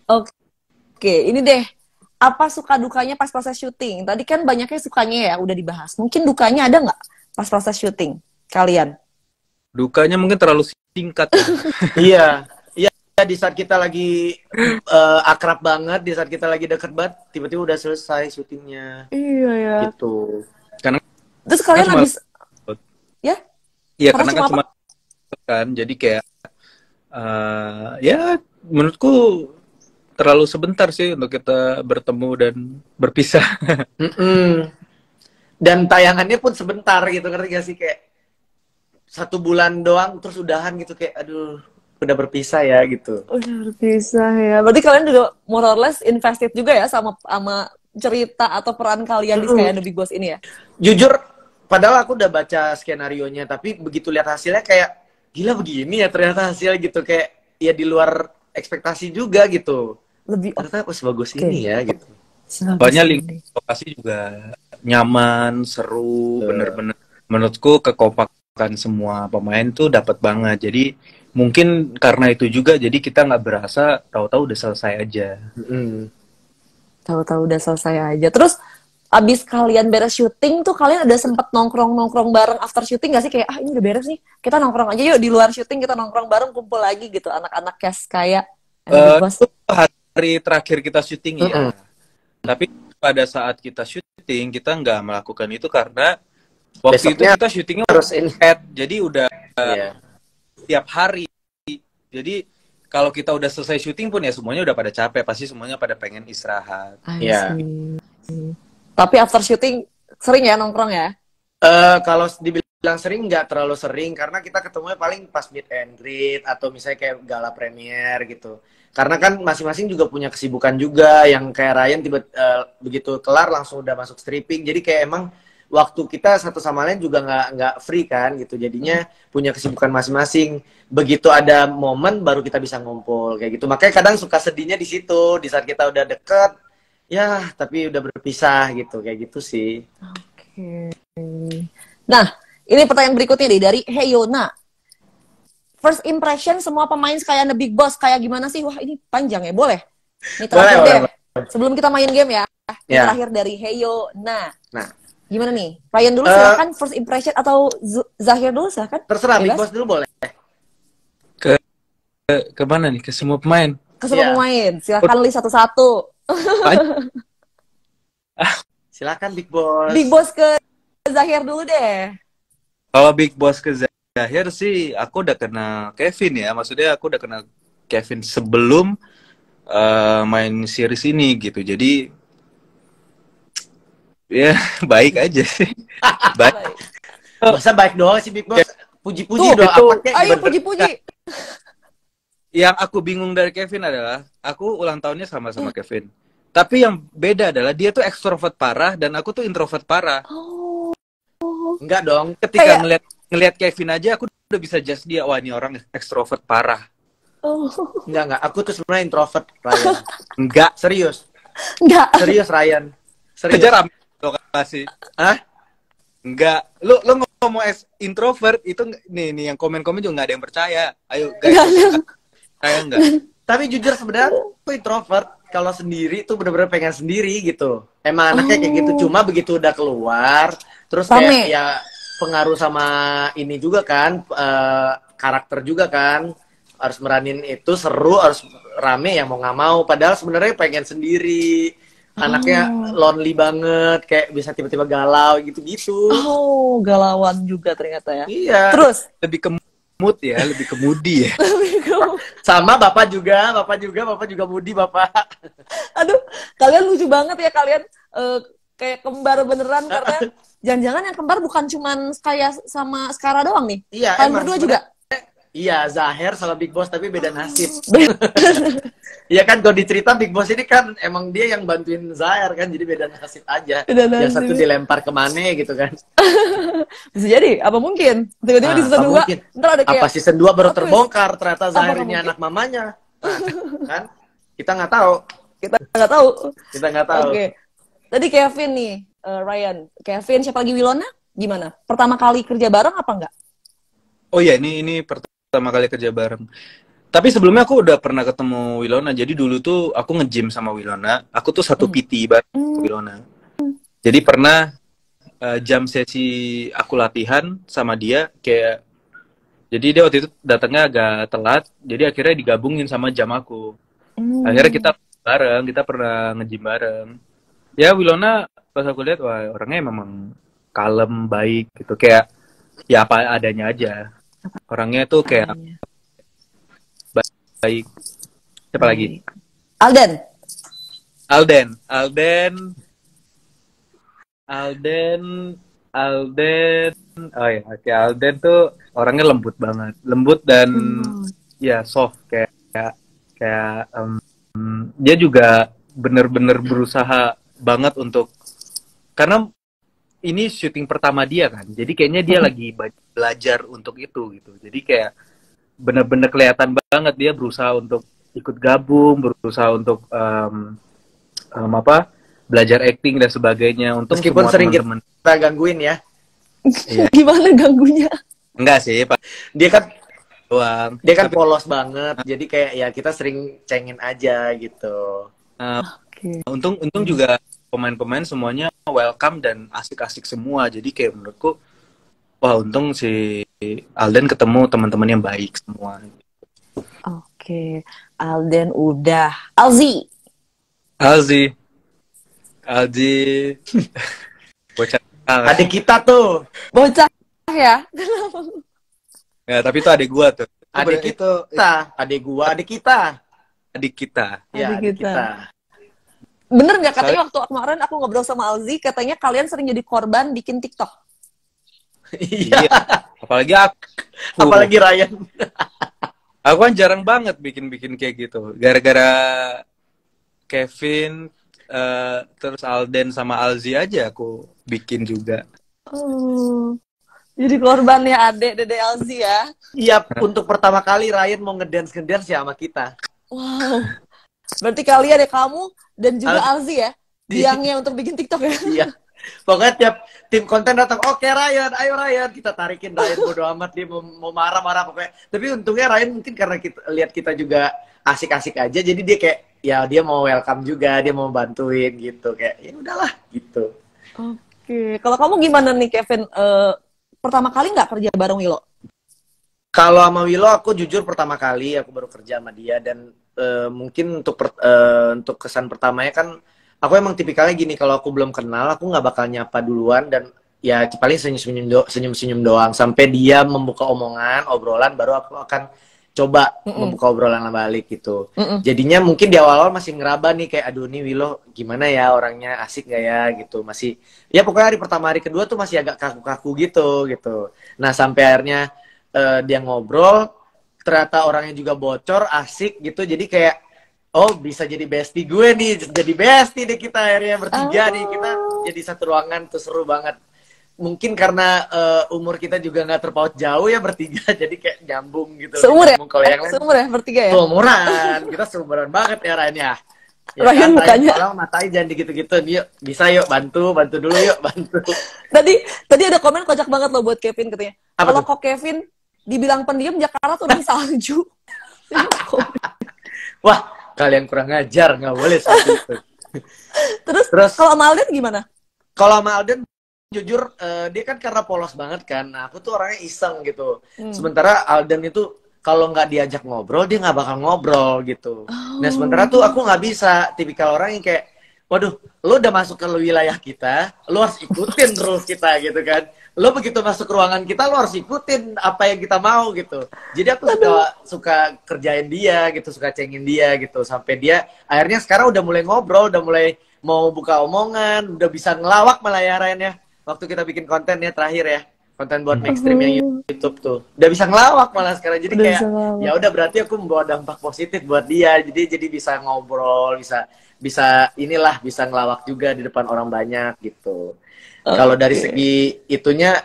Oke, ini deh. Apa suka dukanya pas proses syuting? Tadi kan banyaknya sukanya ya, udah dibahas. Mungkin dukanya ada nggak pas proses syuting kalian? Dukanya mungkin terlalu singkat. Iya. Iya, di saat kita lagi akrab banget, di saat kita lagi deket banget, tiba-tiba udah selesai syutingnya. Iya ya. Gitu. Terus kalian cuma- habis ya? Iya, Karena karena kan cuma cuma kan, jadi kayak ya menurutku terlalu sebentar sih untuk kita bertemu dan berpisah. Dan tayangannya pun sebentar gitu, ngerti gak sih? Kayak 1 bulan doang, terus udahan gitu. Kayak, aduh, udah berpisah ya gitu. udah berpisah ya. Berarti kalian juga more or less invested juga ya sama cerita atau peran kalian di Sky and the Big Boss ini ya? Jujur, padahal aku udah baca skenarionya, tapi begitu lihat hasilnya kayak, gila begini ya ternyata hasilnya gitu. Kayak, ya di luar ekspektasi juga gitu. Lebih Ternyata sebagus ini ya gitu. Banyak link lokasi juga nyaman, seru, bener-bener. Menurutku kekompakan semua pemain tuh dapat banget. Jadi mungkin karena itu juga, jadi kita nggak berasa tahu-tahu udah selesai aja. tahu-tahu udah selesai aja. Terus abis kalian beres syuting tuh kalian ada sempet nongkrong bareng after syuting gak sih? Kayak ini udah beres nih, kita nongkrong aja yuk di luar syuting, kita nongkrong bareng kumpul lagi gitu anak-anak cast kayak Itu hari terakhir kita syuting ya. Tapi pada saat kita syuting kita nggak melakukan itu karena waktu itu Besoknya kita syutingnya harus ini. jadi udah tiap hari. Jadi kalau kita udah selesai syuting pun ya semuanya udah pada capek, pasti semuanya pada pengen istirahat. Iya. Tapi after syuting sering ya nongkrong ya? Kalau dibilang sering, nggak terlalu sering, karena kita ketemunya paling pas meet and greet atau misalnya kayak gala premier gitu. Karena kan masing-masing juga punya kesibukan juga, yang kayak Ryan begitu kelar langsung udah masuk stripping. Jadi kayak emang waktu kita satu sama lain juga nggak free kan gitu. Jadinya punya kesibukan masing-masing. Begitu ada momen baru kita bisa ngumpul kayak gitu. Makanya kadang suka sedihnya di situ, di saat kita udah deket, ya tapi udah berpisah gitu, kayak gitu sih. Oke. Nah, ini pertanyaan berikutnya nih dari Heyona. First impression semua pemain Sky and the Big Boss kayak gimana sih? Wah, ini panjang ya, boleh? Ini terakhir Boleh, deh. boleh. Sebelum kita main game ya. Ini Ya. terakhir dari Heyona. Nah, Gimana nih? Ryan dulu silakan first impression atau Zahir dulu silakan. terserah, Big Bebas. Boss dulu boleh. Ke mana nih? Ke semua pemain? Ke semua Iya. pemain. Silakan list satu-satu. Silakan Big Boss. Big Boss ke Zahir dulu deh. Kalau Big Boss ke Zahir sih, aku udah kenal Kevin ya. Maksudnya aku udah kenal Kevin sebelum main series ini gitu. Jadi ya baik aja sih. Baik. Masa baik doang sih Big Boss. Puji-puji Tuh, doang. itu- Apa kayak Ayo gimana? puji-puji. Yang aku bingung dari Kevin adalah aku ulang tahunnya sama-sama Kevin. Tapi yang beda adalah dia tuh ekstrovert parah dan aku tuh introvert parah. Oh. Enggak dong. Ketika Kayak- ngelihat Kevin aja aku udah bisa judge dia, wah ini orang ekstrovert parah. Oh. Enggak. Aku tuh sebenarnya introvert, Ryan. Enggak. Serius. Enggak. Serius, Ryan. Serius. Kejar rame lokasi. Hah? Enggak. Lu ngomong introvert itu nih yang komen-komen juga nggak ada yang percaya. Ayo guys. Saya enggak. Tapi jujur sebenarnya aku introvert. Kalau sendiri tuh bener-bener pengen sendiri gitu. Emang anaknya kayak gitu. Cuma begitu udah keluar, terus kayak Rame. ya pengaruh sama ini juga kan, karakter juga kan. Harus meranin itu seru, harus rame ya mau nggak mau. Padahal sebenarnya pengen sendiri. anaknya lonely banget, kayak bisa tiba-tiba galau gitu-gitu. Oh, galauan juga ternyata ya. Iya. Terus Lebih ke mood ya, lebih ke moody ya. Sama bapak juga moody bapak. Aduh, kalian lucu banget ya kalian, kayak kembar beneran karena jangan-jangan yang kembar bukan cuman kayak sama Skara doang nih. Iya, Kalian emang berdua juga. Iya, Zahir sama Big Boss tapi beda nasib. Iya kan, kalau dicerita Big Boss ini kan emang dia yang bantuin Zahir kan, jadi beda nasib aja. Beda Yang nasib. satu dilempar kemana gitu kan. Bisa jadi, apa mungkin? Tiba-tiba di season 2, ntar ada kayak apa season 2 baru apa terbongkar ternyata Zahir Apakah ini mungkin? anak mamanya. Nah, kan? Kita nggak tahu. kita nggak tahu. Kita nggak tahu. Oke. Tadi Kevin nih, Ryan. Kevin, siapa lagi Wilona? Gimana? Pertama kali kerja bareng apa enggak? Oh iya, ini pertama kali kerja bareng. Tapi sebelumnya aku udah pernah ketemu Wilona. Jadi dulu tuh aku nge-gym sama Wilona. Aku tuh satu PT bareng sama Wilona. Jadi pernah jam sesi aku latihan sama dia kayak. Jadi dia waktu itu datangnya agak telat. Jadi akhirnya digabungin sama jam aku. Akhirnya kita bareng, kita pernah nge-gym bareng. Ya Wilona pas aku lihat wah orangnya memang kalem, baik gitu. Kayak ya apa adanya aja. Orangnya tuh kayak baik. Siapa lagi? Alden. Oh ya, oke. Alden tuh orangnya lembut banget, lembut dan ya soft kayak dia juga bener-bener berusaha banget untuk karena ini syuting pertama dia kan, jadi kayaknya dia lagi belajar untuk itu gitu. Jadi kayak bener-bener kelihatan banget dia berusaha untuk ikut gabung, berusaha untuk belajar acting dan sebagainya. Untuk Meskipun semua sering teman-teman kita gangguin ya. Iya. Gimana ganggunya? Enggak sih, Pak. Dia kan Doang. Dia kan polos banget. Jadi kayak ya kita sering cengin aja gitu. Untung juga pemain-pemain semuanya welcome dan asik-asik semua. Jadi kayak menurutku wah, untung si Alden ketemu teman-teman yang baik semua. Oke. Alden udah. Alzi. Bocah. Adik kita tuh. Bocah ya. Ya, tapi itu adik gua tuh. Adik kita. Adik gua, adik kita. Adik kita. Ya, adik kita. Bener nggak katanya waktu kemarin aku ngobrol sama Alzi, katanya kalian sering jadi korban bikin TikTok. Iya. Apalagi aku. Apalagi Ryan. Aku kan jarang banget bikin kayak gitu. Gara-gara Kevin, terus Alden sama Alzi aja aku bikin juga. Jadi korbannya adek Dede Alzi ya. Iya, untuk pertama kali Ryan mau ngedance ya sama kita. Wow. Berarti kalian ya, kamu dan juga Alzi ya, biangnya untuk bikin TikTok ya. Iya. Pokoknya tiap tim konten datang, oke Ryan, ayo Ryan, kita tarikin Ryan, bodo amat dia mau marah-marah pokoknya. Tapi untungnya Ryan mungkin karena lihat kita juga asik-asik aja, jadi dia kayak ya dia mau welcome juga, dia mau bantuin gitu, kayak ya udahlah gitu. Oke, kalau kamu gimana nih Kevin? Pertama kali nggak kerja bareng Willow? Kalau sama Willow aku jujur pertama kali aku baru kerja sama dia dan mungkin untuk kesan pertamanya kan aku emang tipikalnya gini, kalau aku belum kenal aku nggak bakal nyapa duluan dan ya paling senyum-senyum doang sampai dia membuka obrolan baru aku akan coba membuka obrolan balik gitu. Jadinya mungkin di awal-awal masih ngeraba nih kayak aduh nih Willow gimana ya orangnya, asik gak ya gitu, masih ya pokoknya hari pertama hari kedua tuh masih agak kaku-kaku gitu. Nah sampai akhirnya dia ngobrol ternyata orangnya juga bocor, asik gitu, jadi kayak oh bisa jadi bestie gue nih, jadi bestie deh kita akhirnya bertiga nih, kita jadi satu ruangan tuh seru banget. Mungkin karena umur kita juga nggak terpaut jauh ya bertiga, jadi kayak nyambung gitu. Seumur ya? Kalau yang lain, seumur ya bertiga ya? seumuran, kita seumuran banget ya Ryan ya. Ryan mukanya. Kalau matai jangan gitu-gitu, yuk bisa yuk bantu dulu yuk bantu. Tadi ada komen kocak banget loh buat Kevin katanya. Kalau kok Kevin dibilang pendiam, Jakarta tuh udah salju. Wah, kalian kurang ngajar, nggak boleh seperti itu. Terus kalau sama Alden gimana? Kalau sama Alden jujur dia kan karena polos banget kan. Nah, aku tuh orangnya iseng gitu. Sementara Alden itu kalau nggak diajak ngobrol dia nggak bakal ngobrol gitu. Nah sementara tuh aku nggak bisa, tipikal orang yang kayak waduh, lo udah masuk ke wilayah kita, lo harus ikutin rules kita gitu kan. Lo begitu masuk ke ruangan kita, lo harus ikutin apa yang kita mau gitu. Jadi aku suka kerjain dia gitu, suka cengin dia gitu, sampai dia akhirnya sekarang udah mulai ngobrol, udah mulai mau buka omongan, udah bisa ngelawak malah ya Ryan ya. Waktu kita bikin konten ya terakhir ya, konten buat Maxstream yang YouTube tuh, udah bisa ngelawak malah sekarang. Jadi Udah kayak bisa ngelawak. ya udah berarti aku membawa dampak positif buat dia. Jadi bisa ngobrol, bisa inilah, bisa ngelawak juga di depan orang banyak gitu. Kalau dari segi itunya,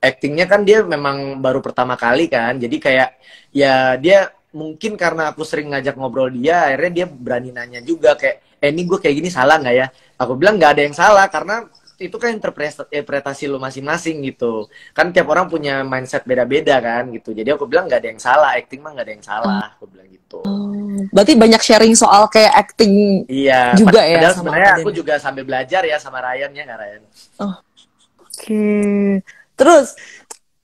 actingnya kan dia memang baru pertama kali kan, jadi kayak ya dia mungkin karena aku sering ngajak ngobrol dia, akhirnya dia berani nanya juga kayak, ini gue kayak gini salah nggak ya? Aku bilang nggak ada yang salah, karena itu kan interpretasi lu masing-masing gitu. Kan tiap orang punya mindset beda-beda kan gitu. Jadi aku bilang nggak ada yang salah, acting mah nggak ada yang salah, aku bilang gitu. Berarti banyak sharing soal kayak acting Iya, juga ya padahal sama sebenarnya Alden. aku juga sambil belajar ya sama Ryan ya, nggak Ryan? Oke. Terus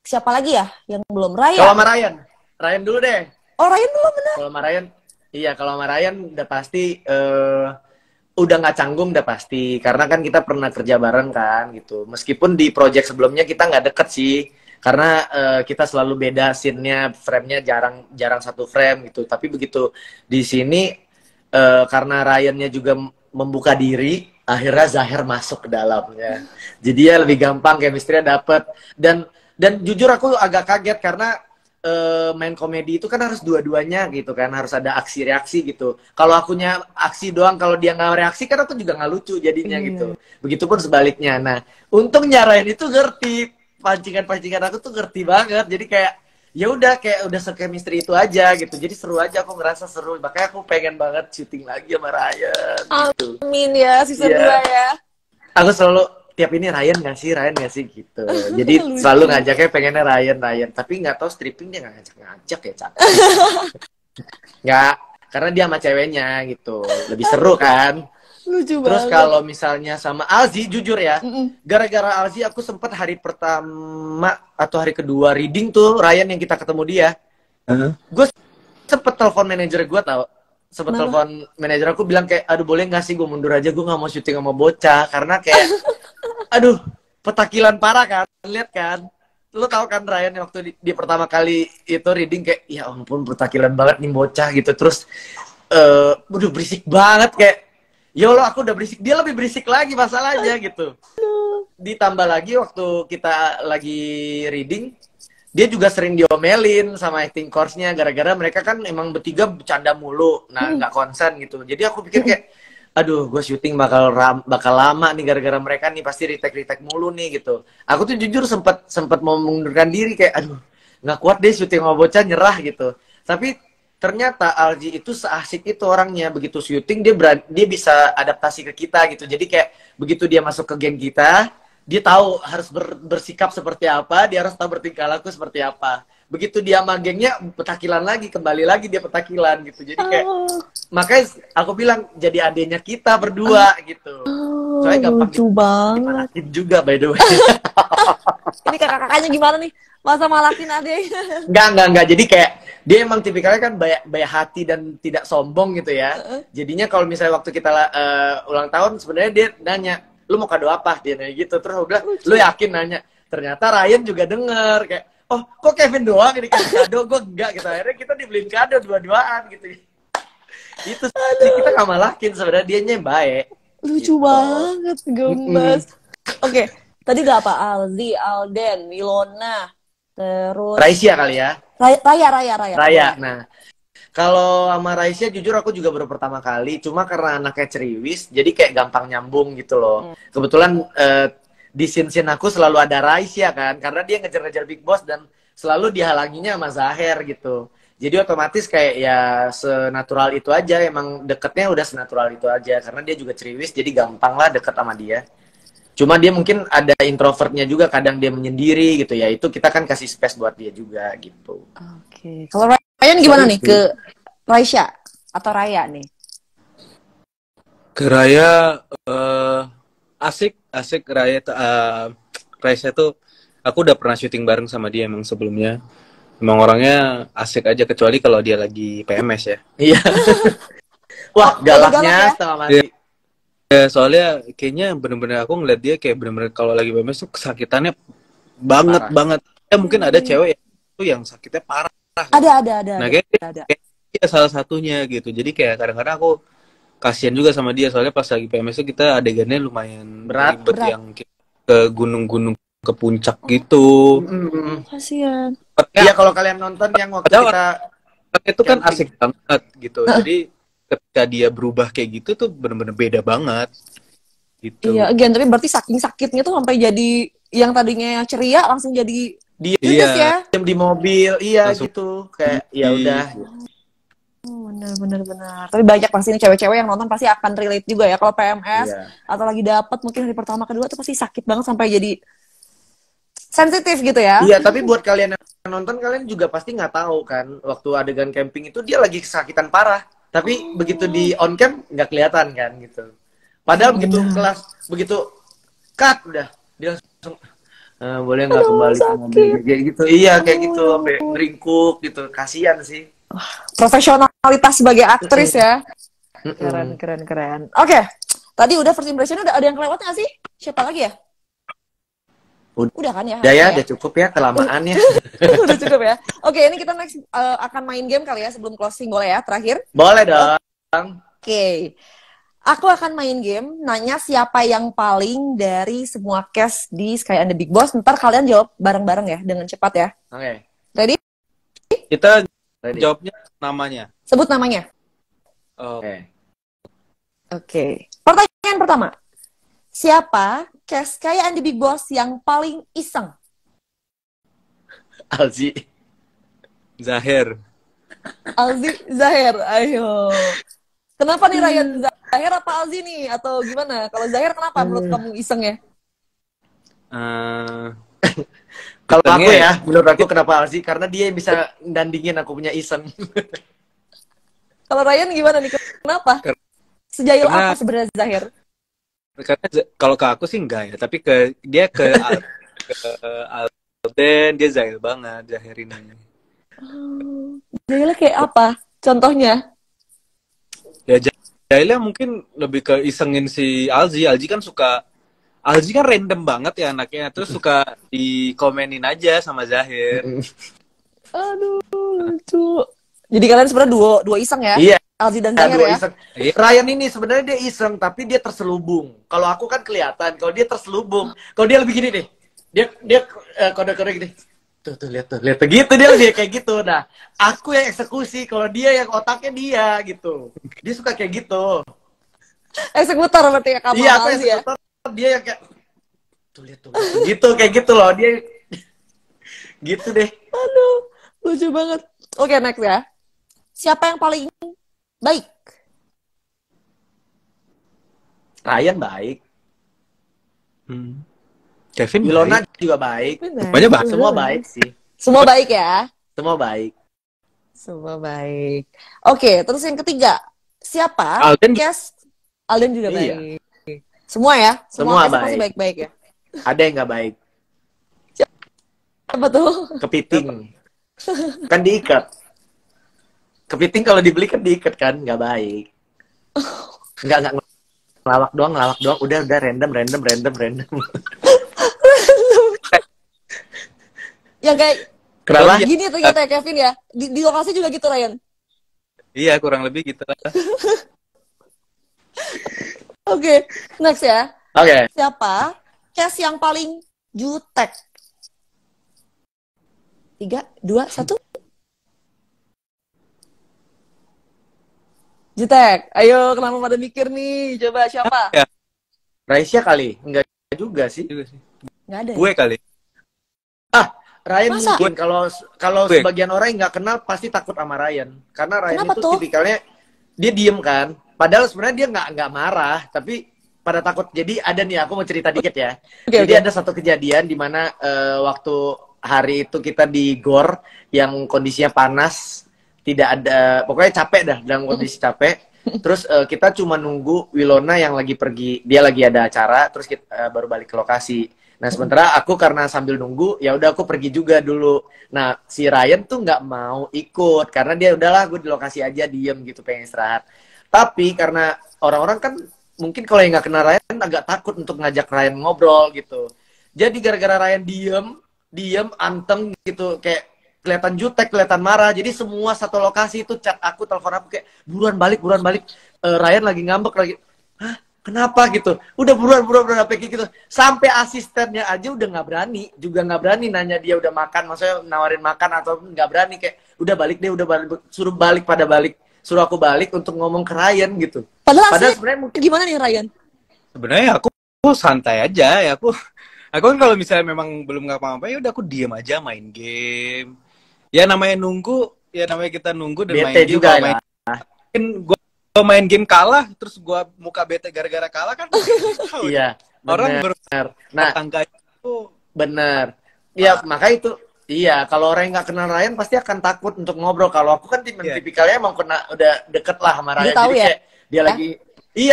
siapa lagi ya yang belum? Raya. Kalau sama Ryan dulu deh. Oh, Ryan belum benar. Kalau sama Ryan, iya kalau sama Ryan udah pasti udah nggak canggung udah pasti, karena kan kita pernah kerja bareng kan gitu. Meskipun di project sebelumnya kita nggak deket sih, karena kita selalu beda scene-nya, frame-nya jarang satu frame gitu. Tapi begitu di sini karena Ryan-nya juga membuka diri, akhirnya Zahir masuk ke dalamnya. Jadi ya lebih gampang, chemistry-nya dapet. Dan jujur aku agak kaget karena main komedi itu kan harus dua-duanya gitu kan, harus ada aksi reaksi gitu. Kalau akunya aksi doang, kalau dia nggak reaksi kan aku juga nggak lucu jadinya gitu. Begitupun sebaliknya. Nah, untung nyarain itu ngerti, pancingan aku tuh ngerti banget. Jadi kayak ya udah, kayak udah se-chemistry itu aja gitu. Jadi seru aja, aku ngerasa seru. Makanya aku pengen banget syuting lagi sama Ryan gitu. Amin ya, season 2 ya. Aku selalu tiap ini Ryan nggak sih gitu. Jadi selalu ngajaknya pengennya Ryan. Tapi nggak tahu stripping dia nggak ngajak ya, Cak. Nggak, karena dia sama ceweknya gitu. Lebih seru kan. Lucu Terus banget. kalau misalnya sama Alzi, jujur ya, gara-gara Alzi aku sempat hari pertama atau hari kedua reading tuh Ryan yang kita ketemu dia, gue sempet telepon manajer gue tau. Sempet telepon manajer aku bilang kayak, aduh boleh nggak sih gue mundur aja, gue nggak mau syuting sama bocah karena kayak aduh petakilan parah kan, lihat kan, lu tahu kan Ryan waktu di pertama kali itu reading kayak ya ampun petakilan banget nih bocah gitu. Terus aduh berisik banget kayak ya Allah, aku udah berisik, dia lebih berisik lagi masalahnya gitu. Ditambah lagi waktu kita lagi reading, dia juga sering diomelin sama acting course-nya gara-gara mereka kan emang bertiga bercanda mulu, nah nggak konsen gitu. Jadi aku pikir kayak, aduh gue syuting bakal lama nih gara-gara mereka nih, pasti retake mulu nih gitu. Aku tuh jujur sempat mau mengundurkan diri kayak, aduh nggak kuat deh syuting sama bocah, nyerah gitu. Tapi ternyata Alji itu seasik itu orangnya, begitu syuting dia bisa adaptasi ke kita gitu. Jadi kayak begitu dia masuk ke geng kita, dia tahu harus bersikap seperti apa, dia harus tahu bertingkah laku seperti apa. Begitu dia sama gengnya petakilan lagi, kembali lagi dia petakilan gitu. Jadi kayak makanya aku bilang jadi adenya kita berdua gitu. Soalnya gampang lucu banget. dimarahin juga by the way. Ini kakak-kakaknya gimana nih? Masa malakin adek? Enggak. Jadi kayak dia emang tipikalnya kan baik hati dan tidak sombong gitu ya. Jadinya kalau misalnya waktu kita ulang tahun, sebenarnya dia nanya, lu mau kado apa? Dia nanya gitu. Terus aku bilang, lu yakin nanya? Ternyata Ryan juga denger kayak, oh kok Kevin doang yang dikasih kado, gue enggak gitu. Akhirnya kita dibeliin kado dua-duaan gitu. Itu sih kita gak malakin, sebenarnya dianya baik. Lucu gitu banget, gemes. Oke, tadi udah apa? Alzi, Alden, Ilona, terus Raisya kali ya. Raya. Nah, kalau sama Raisya jujur aku juga baru pertama kali, cuma karena anaknya ceriwis, jadi kayak gampang nyambung gitu loh. Kebetulan di scene aku selalu ada Raisya kan, karena dia ngejar-ngejar Big Boss dan selalu dihalanginya sama Zahir gitu. Jadi otomatis kayak ya senatural itu aja, emang deketnya udah senatural itu aja, karena dia juga ceriwis, jadi gampang lah deket sama dia. Cuma dia mungkin ada introvertnya juga, kadang dia menyendiri gitu ya. Itu kita kan kasih space buat dia juga gitu. Oke. Kalau Ryan gimana nih ke Raisya atau Raya nih? Ke Raya asik Raya Raisya tuh aku udah pernah syuting bareng sama dia emang sebelumnya. Emang orangnya asik aja, kecuali kalau dia lagi PMS ya. Iya. Wah, galaknya galak ya? setengah mati. Ya, soalnya kayaknya bener-bener aku ngeliat dia kayak bener-bener kalau lagi PMS tuh kesakitannya banget Parah. banget. Ya mungkin ada cewek yang sakitnya parah. Nah, Ada. kayak dia salah satunya gitu. Jadi kayak kadang-kadang aku kasihan juga sama dia soalnya pas lagi PMS tuh kita adegannya lumayan Berat. ribet Berat. yang ke gunung-gunung ke puncak gitu. Kasihan. Iya, kalau kalian nonton yang waktu Padahal kita itu kan camping. asik banget gitu. Jadi ketika dia berubah kayak gitu tuh bener-bener beda banget gitu. Iya, again, tapi berarti saking sakitnya tuh sampai jadi yang tadinya ceria langsung jadi Dia judes Iya, ya. diam di mobil, iya langsung gitu. Kayak ya udah. Bener. Tapi banyak pasti nih cewek-cewek yang nonton pasti akan relate juga ya. Kalau PMS Iya. atau lagi dapet mungkin hari pertama kedua tuh pasti sakit banget sampai jadi sensitif gitu ya. Iya, tapi buat kalian yang nonton, kalian juga pasti nggak tahu kan waktu adegan camping itu dia lagi kesakitan parah. Tapi begitu di on cam nggak kelihatan kan gitu. Padahal begitu kelas, begitu cut udah dia langsung boleh nggak kembali ke mobil kayak gitu. Iya kayak gitu sampai ngeringkuk gitu. Kasian sih. Profesionalitas sebagai aktris ya. Keren. Oke, tadi udah first impression udah ada yang kelewat nggak sih? Siapa lagi ya? Udah kan ya? Udah cukup ya kelamaan ya. Udah cukup ya. Oke, ini kita next akan main game kali ya sebelum closing, boleh ya? Terakhir. Boleh dong. Oke. Aku akan main game, nanya siapa yang paling dari semua cast di Sky and the Big Boss. Ntar kalian jawab bareng-bareng ya, dengan cepat ya. Oke. Ready? Kita jawabnya namanya. Sebut namanya. Oke. Oke. Pertanyaan pertama. Siapa cast Sky and the Big Boss yang paling iseng? Alzi. Zahir. Alzi, Zahir. Ayo. Kenapa nih Ryan? Zahir apa Alzi nih? Atau gimana? Kalau Zahir kenapa menurut kamu iseng ya? Kalau aku ya, menurut aku kenapa Alzi? Karena dia yang bisa dandingin aku punya iseng. Kalau Ryan gimana nih? Kenapa? Sejahil apa sebenarnya Zahir? Karena kalau ke aku sih enggak ya, tapi ke Alden dia Zahir banget, Zahir ini. Zahirnya kayak apa? Contohnya? Ya Jahilnya mungkin lebih ke isengin si Alzi. Alzi kan random banget ya anaknya. Terus suka dikomenin aja sama Zahir. Aduh, lucu. Jadi kalian sebenarnya dua iseng ya? Iya. Alzi dan Zahir ya? Iseng. Ryan ini sebenarnya dia iseng, tapi dia terselubung. Kalau aku kan kelihatan, kalau dia terselubung. Kalau dia lebih gini nih. Dia kode-kode gini. Tuh lihat gitu dia lebih kayak gitu. Nah, aku yang eksekusi, kalau dia yang otaknya dia gitu. Dia suka kayak gitu. Eksekutor berarti ya kamu. Iya, aku eksekutor, ya? Dia yang kayak tuh lihat gitu kayak gitu loh. Dia gitu deh. Aduh, lucu banget. Oke, next ya. Siapa yang paling baik? Ryan baik. Kevin Ilona baik. juga baik. Banyak banget. Semua baik sih. Semua baik ya? Semua baik. Semua baik. Oke, terus yang ketiga. Siapa? Alden juga iya. baik. Semua ya? Semua baik. baik. Pasti baik-baik ya? Ada yang nggak baik. Apa tuh? Kepiting. Kan diikat. Kepiting kalau dibeli kan diikat kan, nggak baik. Nggak ngelawak doang. Udah random. Yang kayak Kenapa? gini ternyata ya Kevin ya. Di lokasi juga gitu Ryan. Iya, kurang lebih gitu lah. Oke, next ya. Oke. Siapa cast yang paling jutek? 3, 2, 1. Jutek. Ayo, kenapa pada mikir nih? Coba siapa? Ya. Raisya kali? Enggak juga sih. Nggak ada. Gue kali. Ryan Masa? mungkin kalau sebagian orang yang nggak kenal pasti takut sama Ryan. Karena Ryan Kenapa itu tuh? tipikalnya dia diem kan. Padahal sebenarnya dia nggak marah, tapi pada takut. Jadi ada nih, aku mau cerita dikit ya. Jadi ada satu kejadian di mana waktu hari itu kita di GOR yang kondisinya panas, tidak ada, pokoknya capek dah, dalam kondisi capek. Terus kita cuma nunggu Wilona yang lagi pergi, dia lagi ada acara, terus kita baru balik ke lokasi. Nah sementara aku karena sambil nunggu, ya udah aku pergi juga dulu. Nah si Ryan tuh nggak mau ikut karena dia udahlah gue di lokasi aja diem gitu pengen istirahat. Tapi karena orang-orang kan mungkin kalau yang nggak kenal Ryan agak takut untuk ngajak Ryan ngobrol gitu. Jadi gara-gara Ryan diem, anteng gitu, kayak kelihatan jutek, kelihatan marah. Jadi semua satu lokasi itu chat aku, telepon aku kayak buruan balik. Ryan lagi ngambek lagi. Hah? Kenapa gitu? Udah buruan apa gitu. Sampai asistennya aja udah nggak berani nanya dia udah makan, maksudnya nawarin makan atau nggak berani, kayak udah balik deh, suruh aku balik untuk ngomong ke Ryan gitu. Padahal sebenarnya mungkin gimana nih Ryan? Sebenarnya aku santai aja ya, aku kan kalau misalnya memang belum ngapa-ngapain ya udah aku diem aja main game. Ya namanya kita nunggu dan bete main game juga ya. Gue main game kalah terus gue muka bete gara-gara kalah kan. Iya, orang bener. Nah, tangga itu bener. Iya, makanya itu. Iya, kalau orang yang nggak kenal Ryan pasti akan takut untuk ngobrol. Kalau aku kan tipikalnya emang udah deket lah sama Ryan. Jadi kayak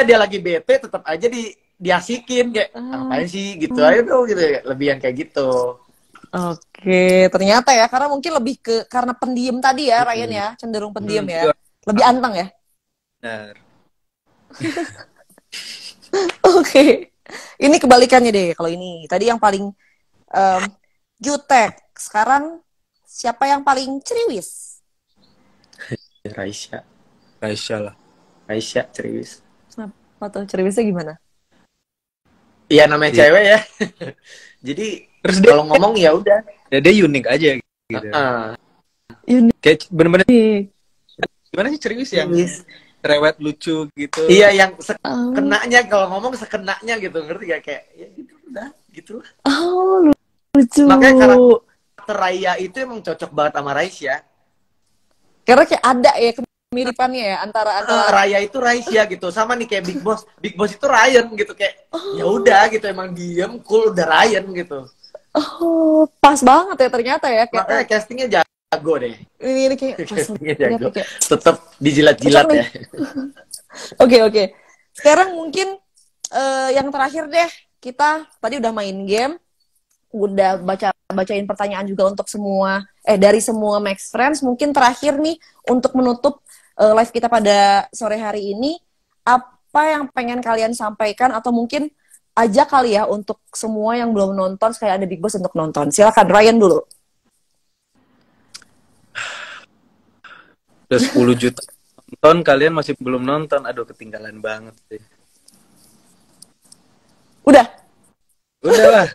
dia lagi bete, tetap aja diasikin kayak ngapain sih gitu aja tuh gitu, lebih yang kayak gitu. Oke, ternyata ya karena mungkin lebih karena pendiam tadi ya Ryan ya, cenderung pendiam ya, lebih anteng ya. Benar. Oke, ini kebalikannya deh kalau ini. Tadi yang paling jutek, sekarang siapa yang paling ceriwis? Raisya lah. Raisya ceriwis. Kenapa tuh ceriwisnya gimana? Iya namanya cewek ya. Jadi terus kalau ngomong ya udah. Dia unik aja gitu. Unik. Kayak bener-bener gimana sih ceriwis yang cerewet lucu gitu. Iya yang kenanya kalau ngomong sekenanya gitu, ngerti gak, kayak ya gitu udah gitu lah. Oh lucu. Makanya karakter Raya itu emang cocok banget sama Raisya. Karena kayak ada ya kemiripannya ya antara Raya itu Raisya gitu, sama nih kayak Big Boss itu Ryan gitu, kayak ya udah gitu, emang diem cool udah Ryan gitu. Oh pas banget ya ternyata ya. Kayak, makanya castingnya jago deh. Ini kayak castingnya jago. Tetap dijilat-jilat ya. Oke. Sekarang mungkin yang terakhir deh, kita tadi udah main game, udah bacain pertanyaan juga untuk semua dari semua Max Friends. Mungkin terakhir nih untuk menutup live kita pada sore hari ini, apa yang pengen kalian sampaikan atau mungkin ajak kali ya untuk semua yang belum nonton sekali ada Big Boss untuk nonton. Silakan Ryan dulu. Udah 10 juta nonton, kalian masih belum nonton. Aduh, ketinggalan banget sih. Udah lah.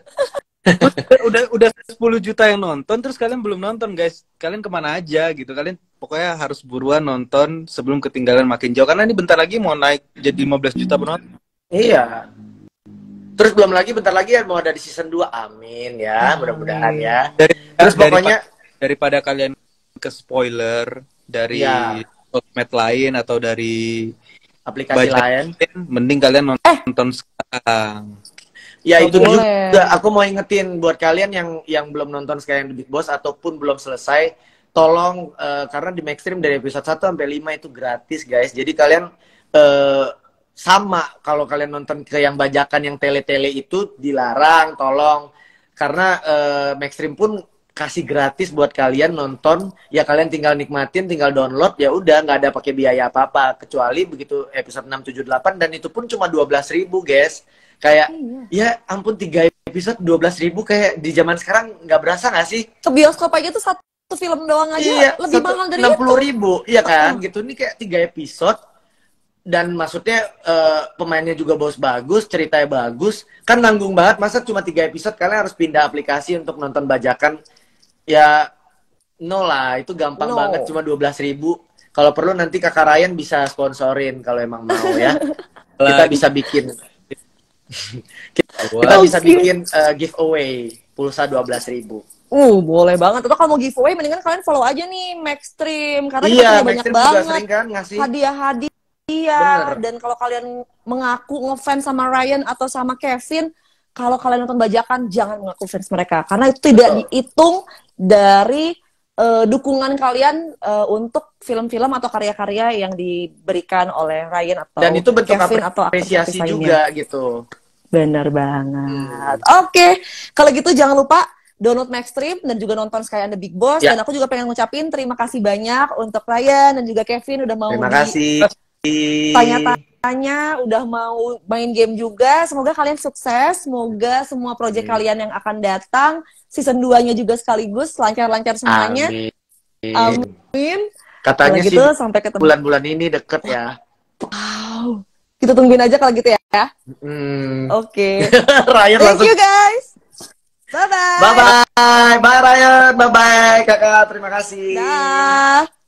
udah 10 juta yang nonton, terus kalian belum nonton, guys. Kalian kemana aja gitu? Kalian pokoknya harus buruan nonton sebelum ketinggalan makin jauh. Karena ini bentar lagi mau naik jadi 15 juta penonton. Iya. Terus belum lagi bentar lagi ya mau ada di season 2. Amin ya, mudah-mudahan ya. Terus pokoknya daripada kalian ke spoiler dari sosmed lain atau dari aplikasi lain, mending kalian nonton sekarang. Ya itu juga aku mau ingetin buat kalian yang belum nonton sekalian The Big Boss ataupun belum selesai, tolong karena di Maxstream dari episode 1 sampai 5 itu gratis, guys. Jadi kalian sama kalau kalian nonton ke yang bajakan yang tele-tele itu dilarang, tolong. Karena Maxstream pun kasih gratis buat kalian nonton, ya kalian tinggal nikmatin, tinggal download, ya udah nggak ada pakai biaya apa-apa, kecuali begitu episode 6, 7, 8 dan itu pun cuma 12.000, guys. Kayak ya ampun 3 episode 12.000 kayak di zaman sekarang nggak berasa nggak sih? Ke bioskop aja tuh satu film doang aja lebih mahal dari 60.000, iya kan? Gitu nih kayak 3 episode. Dan maksudnya pemainnya juga bagus, ceritanya bagus, kan nanggung banget. Masa cuma 3 episode kalian harus pindah aplikasi untuk nonton bajakan? Ya no lah, itu gampang banget, cuma 12.000. Kalau perlu nanti kakak Ryan bisa sponsorin kalau emang mau ya. Kita bisa bikin giveaway pulsa 12.000. Boleh banget. Atau kalau mau giveaway mendingan kalian follow aja nih Maxstream, karena kita punya banyak banget kan, hadiah-hadiah. Iya, dan kalau kalian mengaku ngefans sama Ryan atau sama Kevin, kalau kalian nonton bajakan, jangan mengaku fans mereka. Karena itu tidak dihitung dari dukungan kalian untuk film-film atau karya-karya yang diberikan oleh Ryan atau dan itu bentuk Kevin atau apresiasi juga gitu. Benar banget. Oke, kalau gitu jangan lupa download Maxstream dan juga nonton Sky and the Big Boss. Dan aku juga pengen ngucapin terima kasih banyak untuk Ryan dan juga Kevin udah mau terima kasih. tanya-tanya ceritanya, udah mau main game juga. Semoga kalian sukses, semoga semua project kalian yang akan datang, season 2-nya juga sekaligus lancar-lancar semuanya. Amin. Katanya kalau sih gitu, sampai ketemu. bulan-bulan ini deket ya. Wow. Kita tungguin aja kalau gitu ya. Oke. Ryan Thank langsung. you guys. Bye-bye. Bye-bye. Bye Ryan. Bye-bye kakak. Terima kasih. Dah.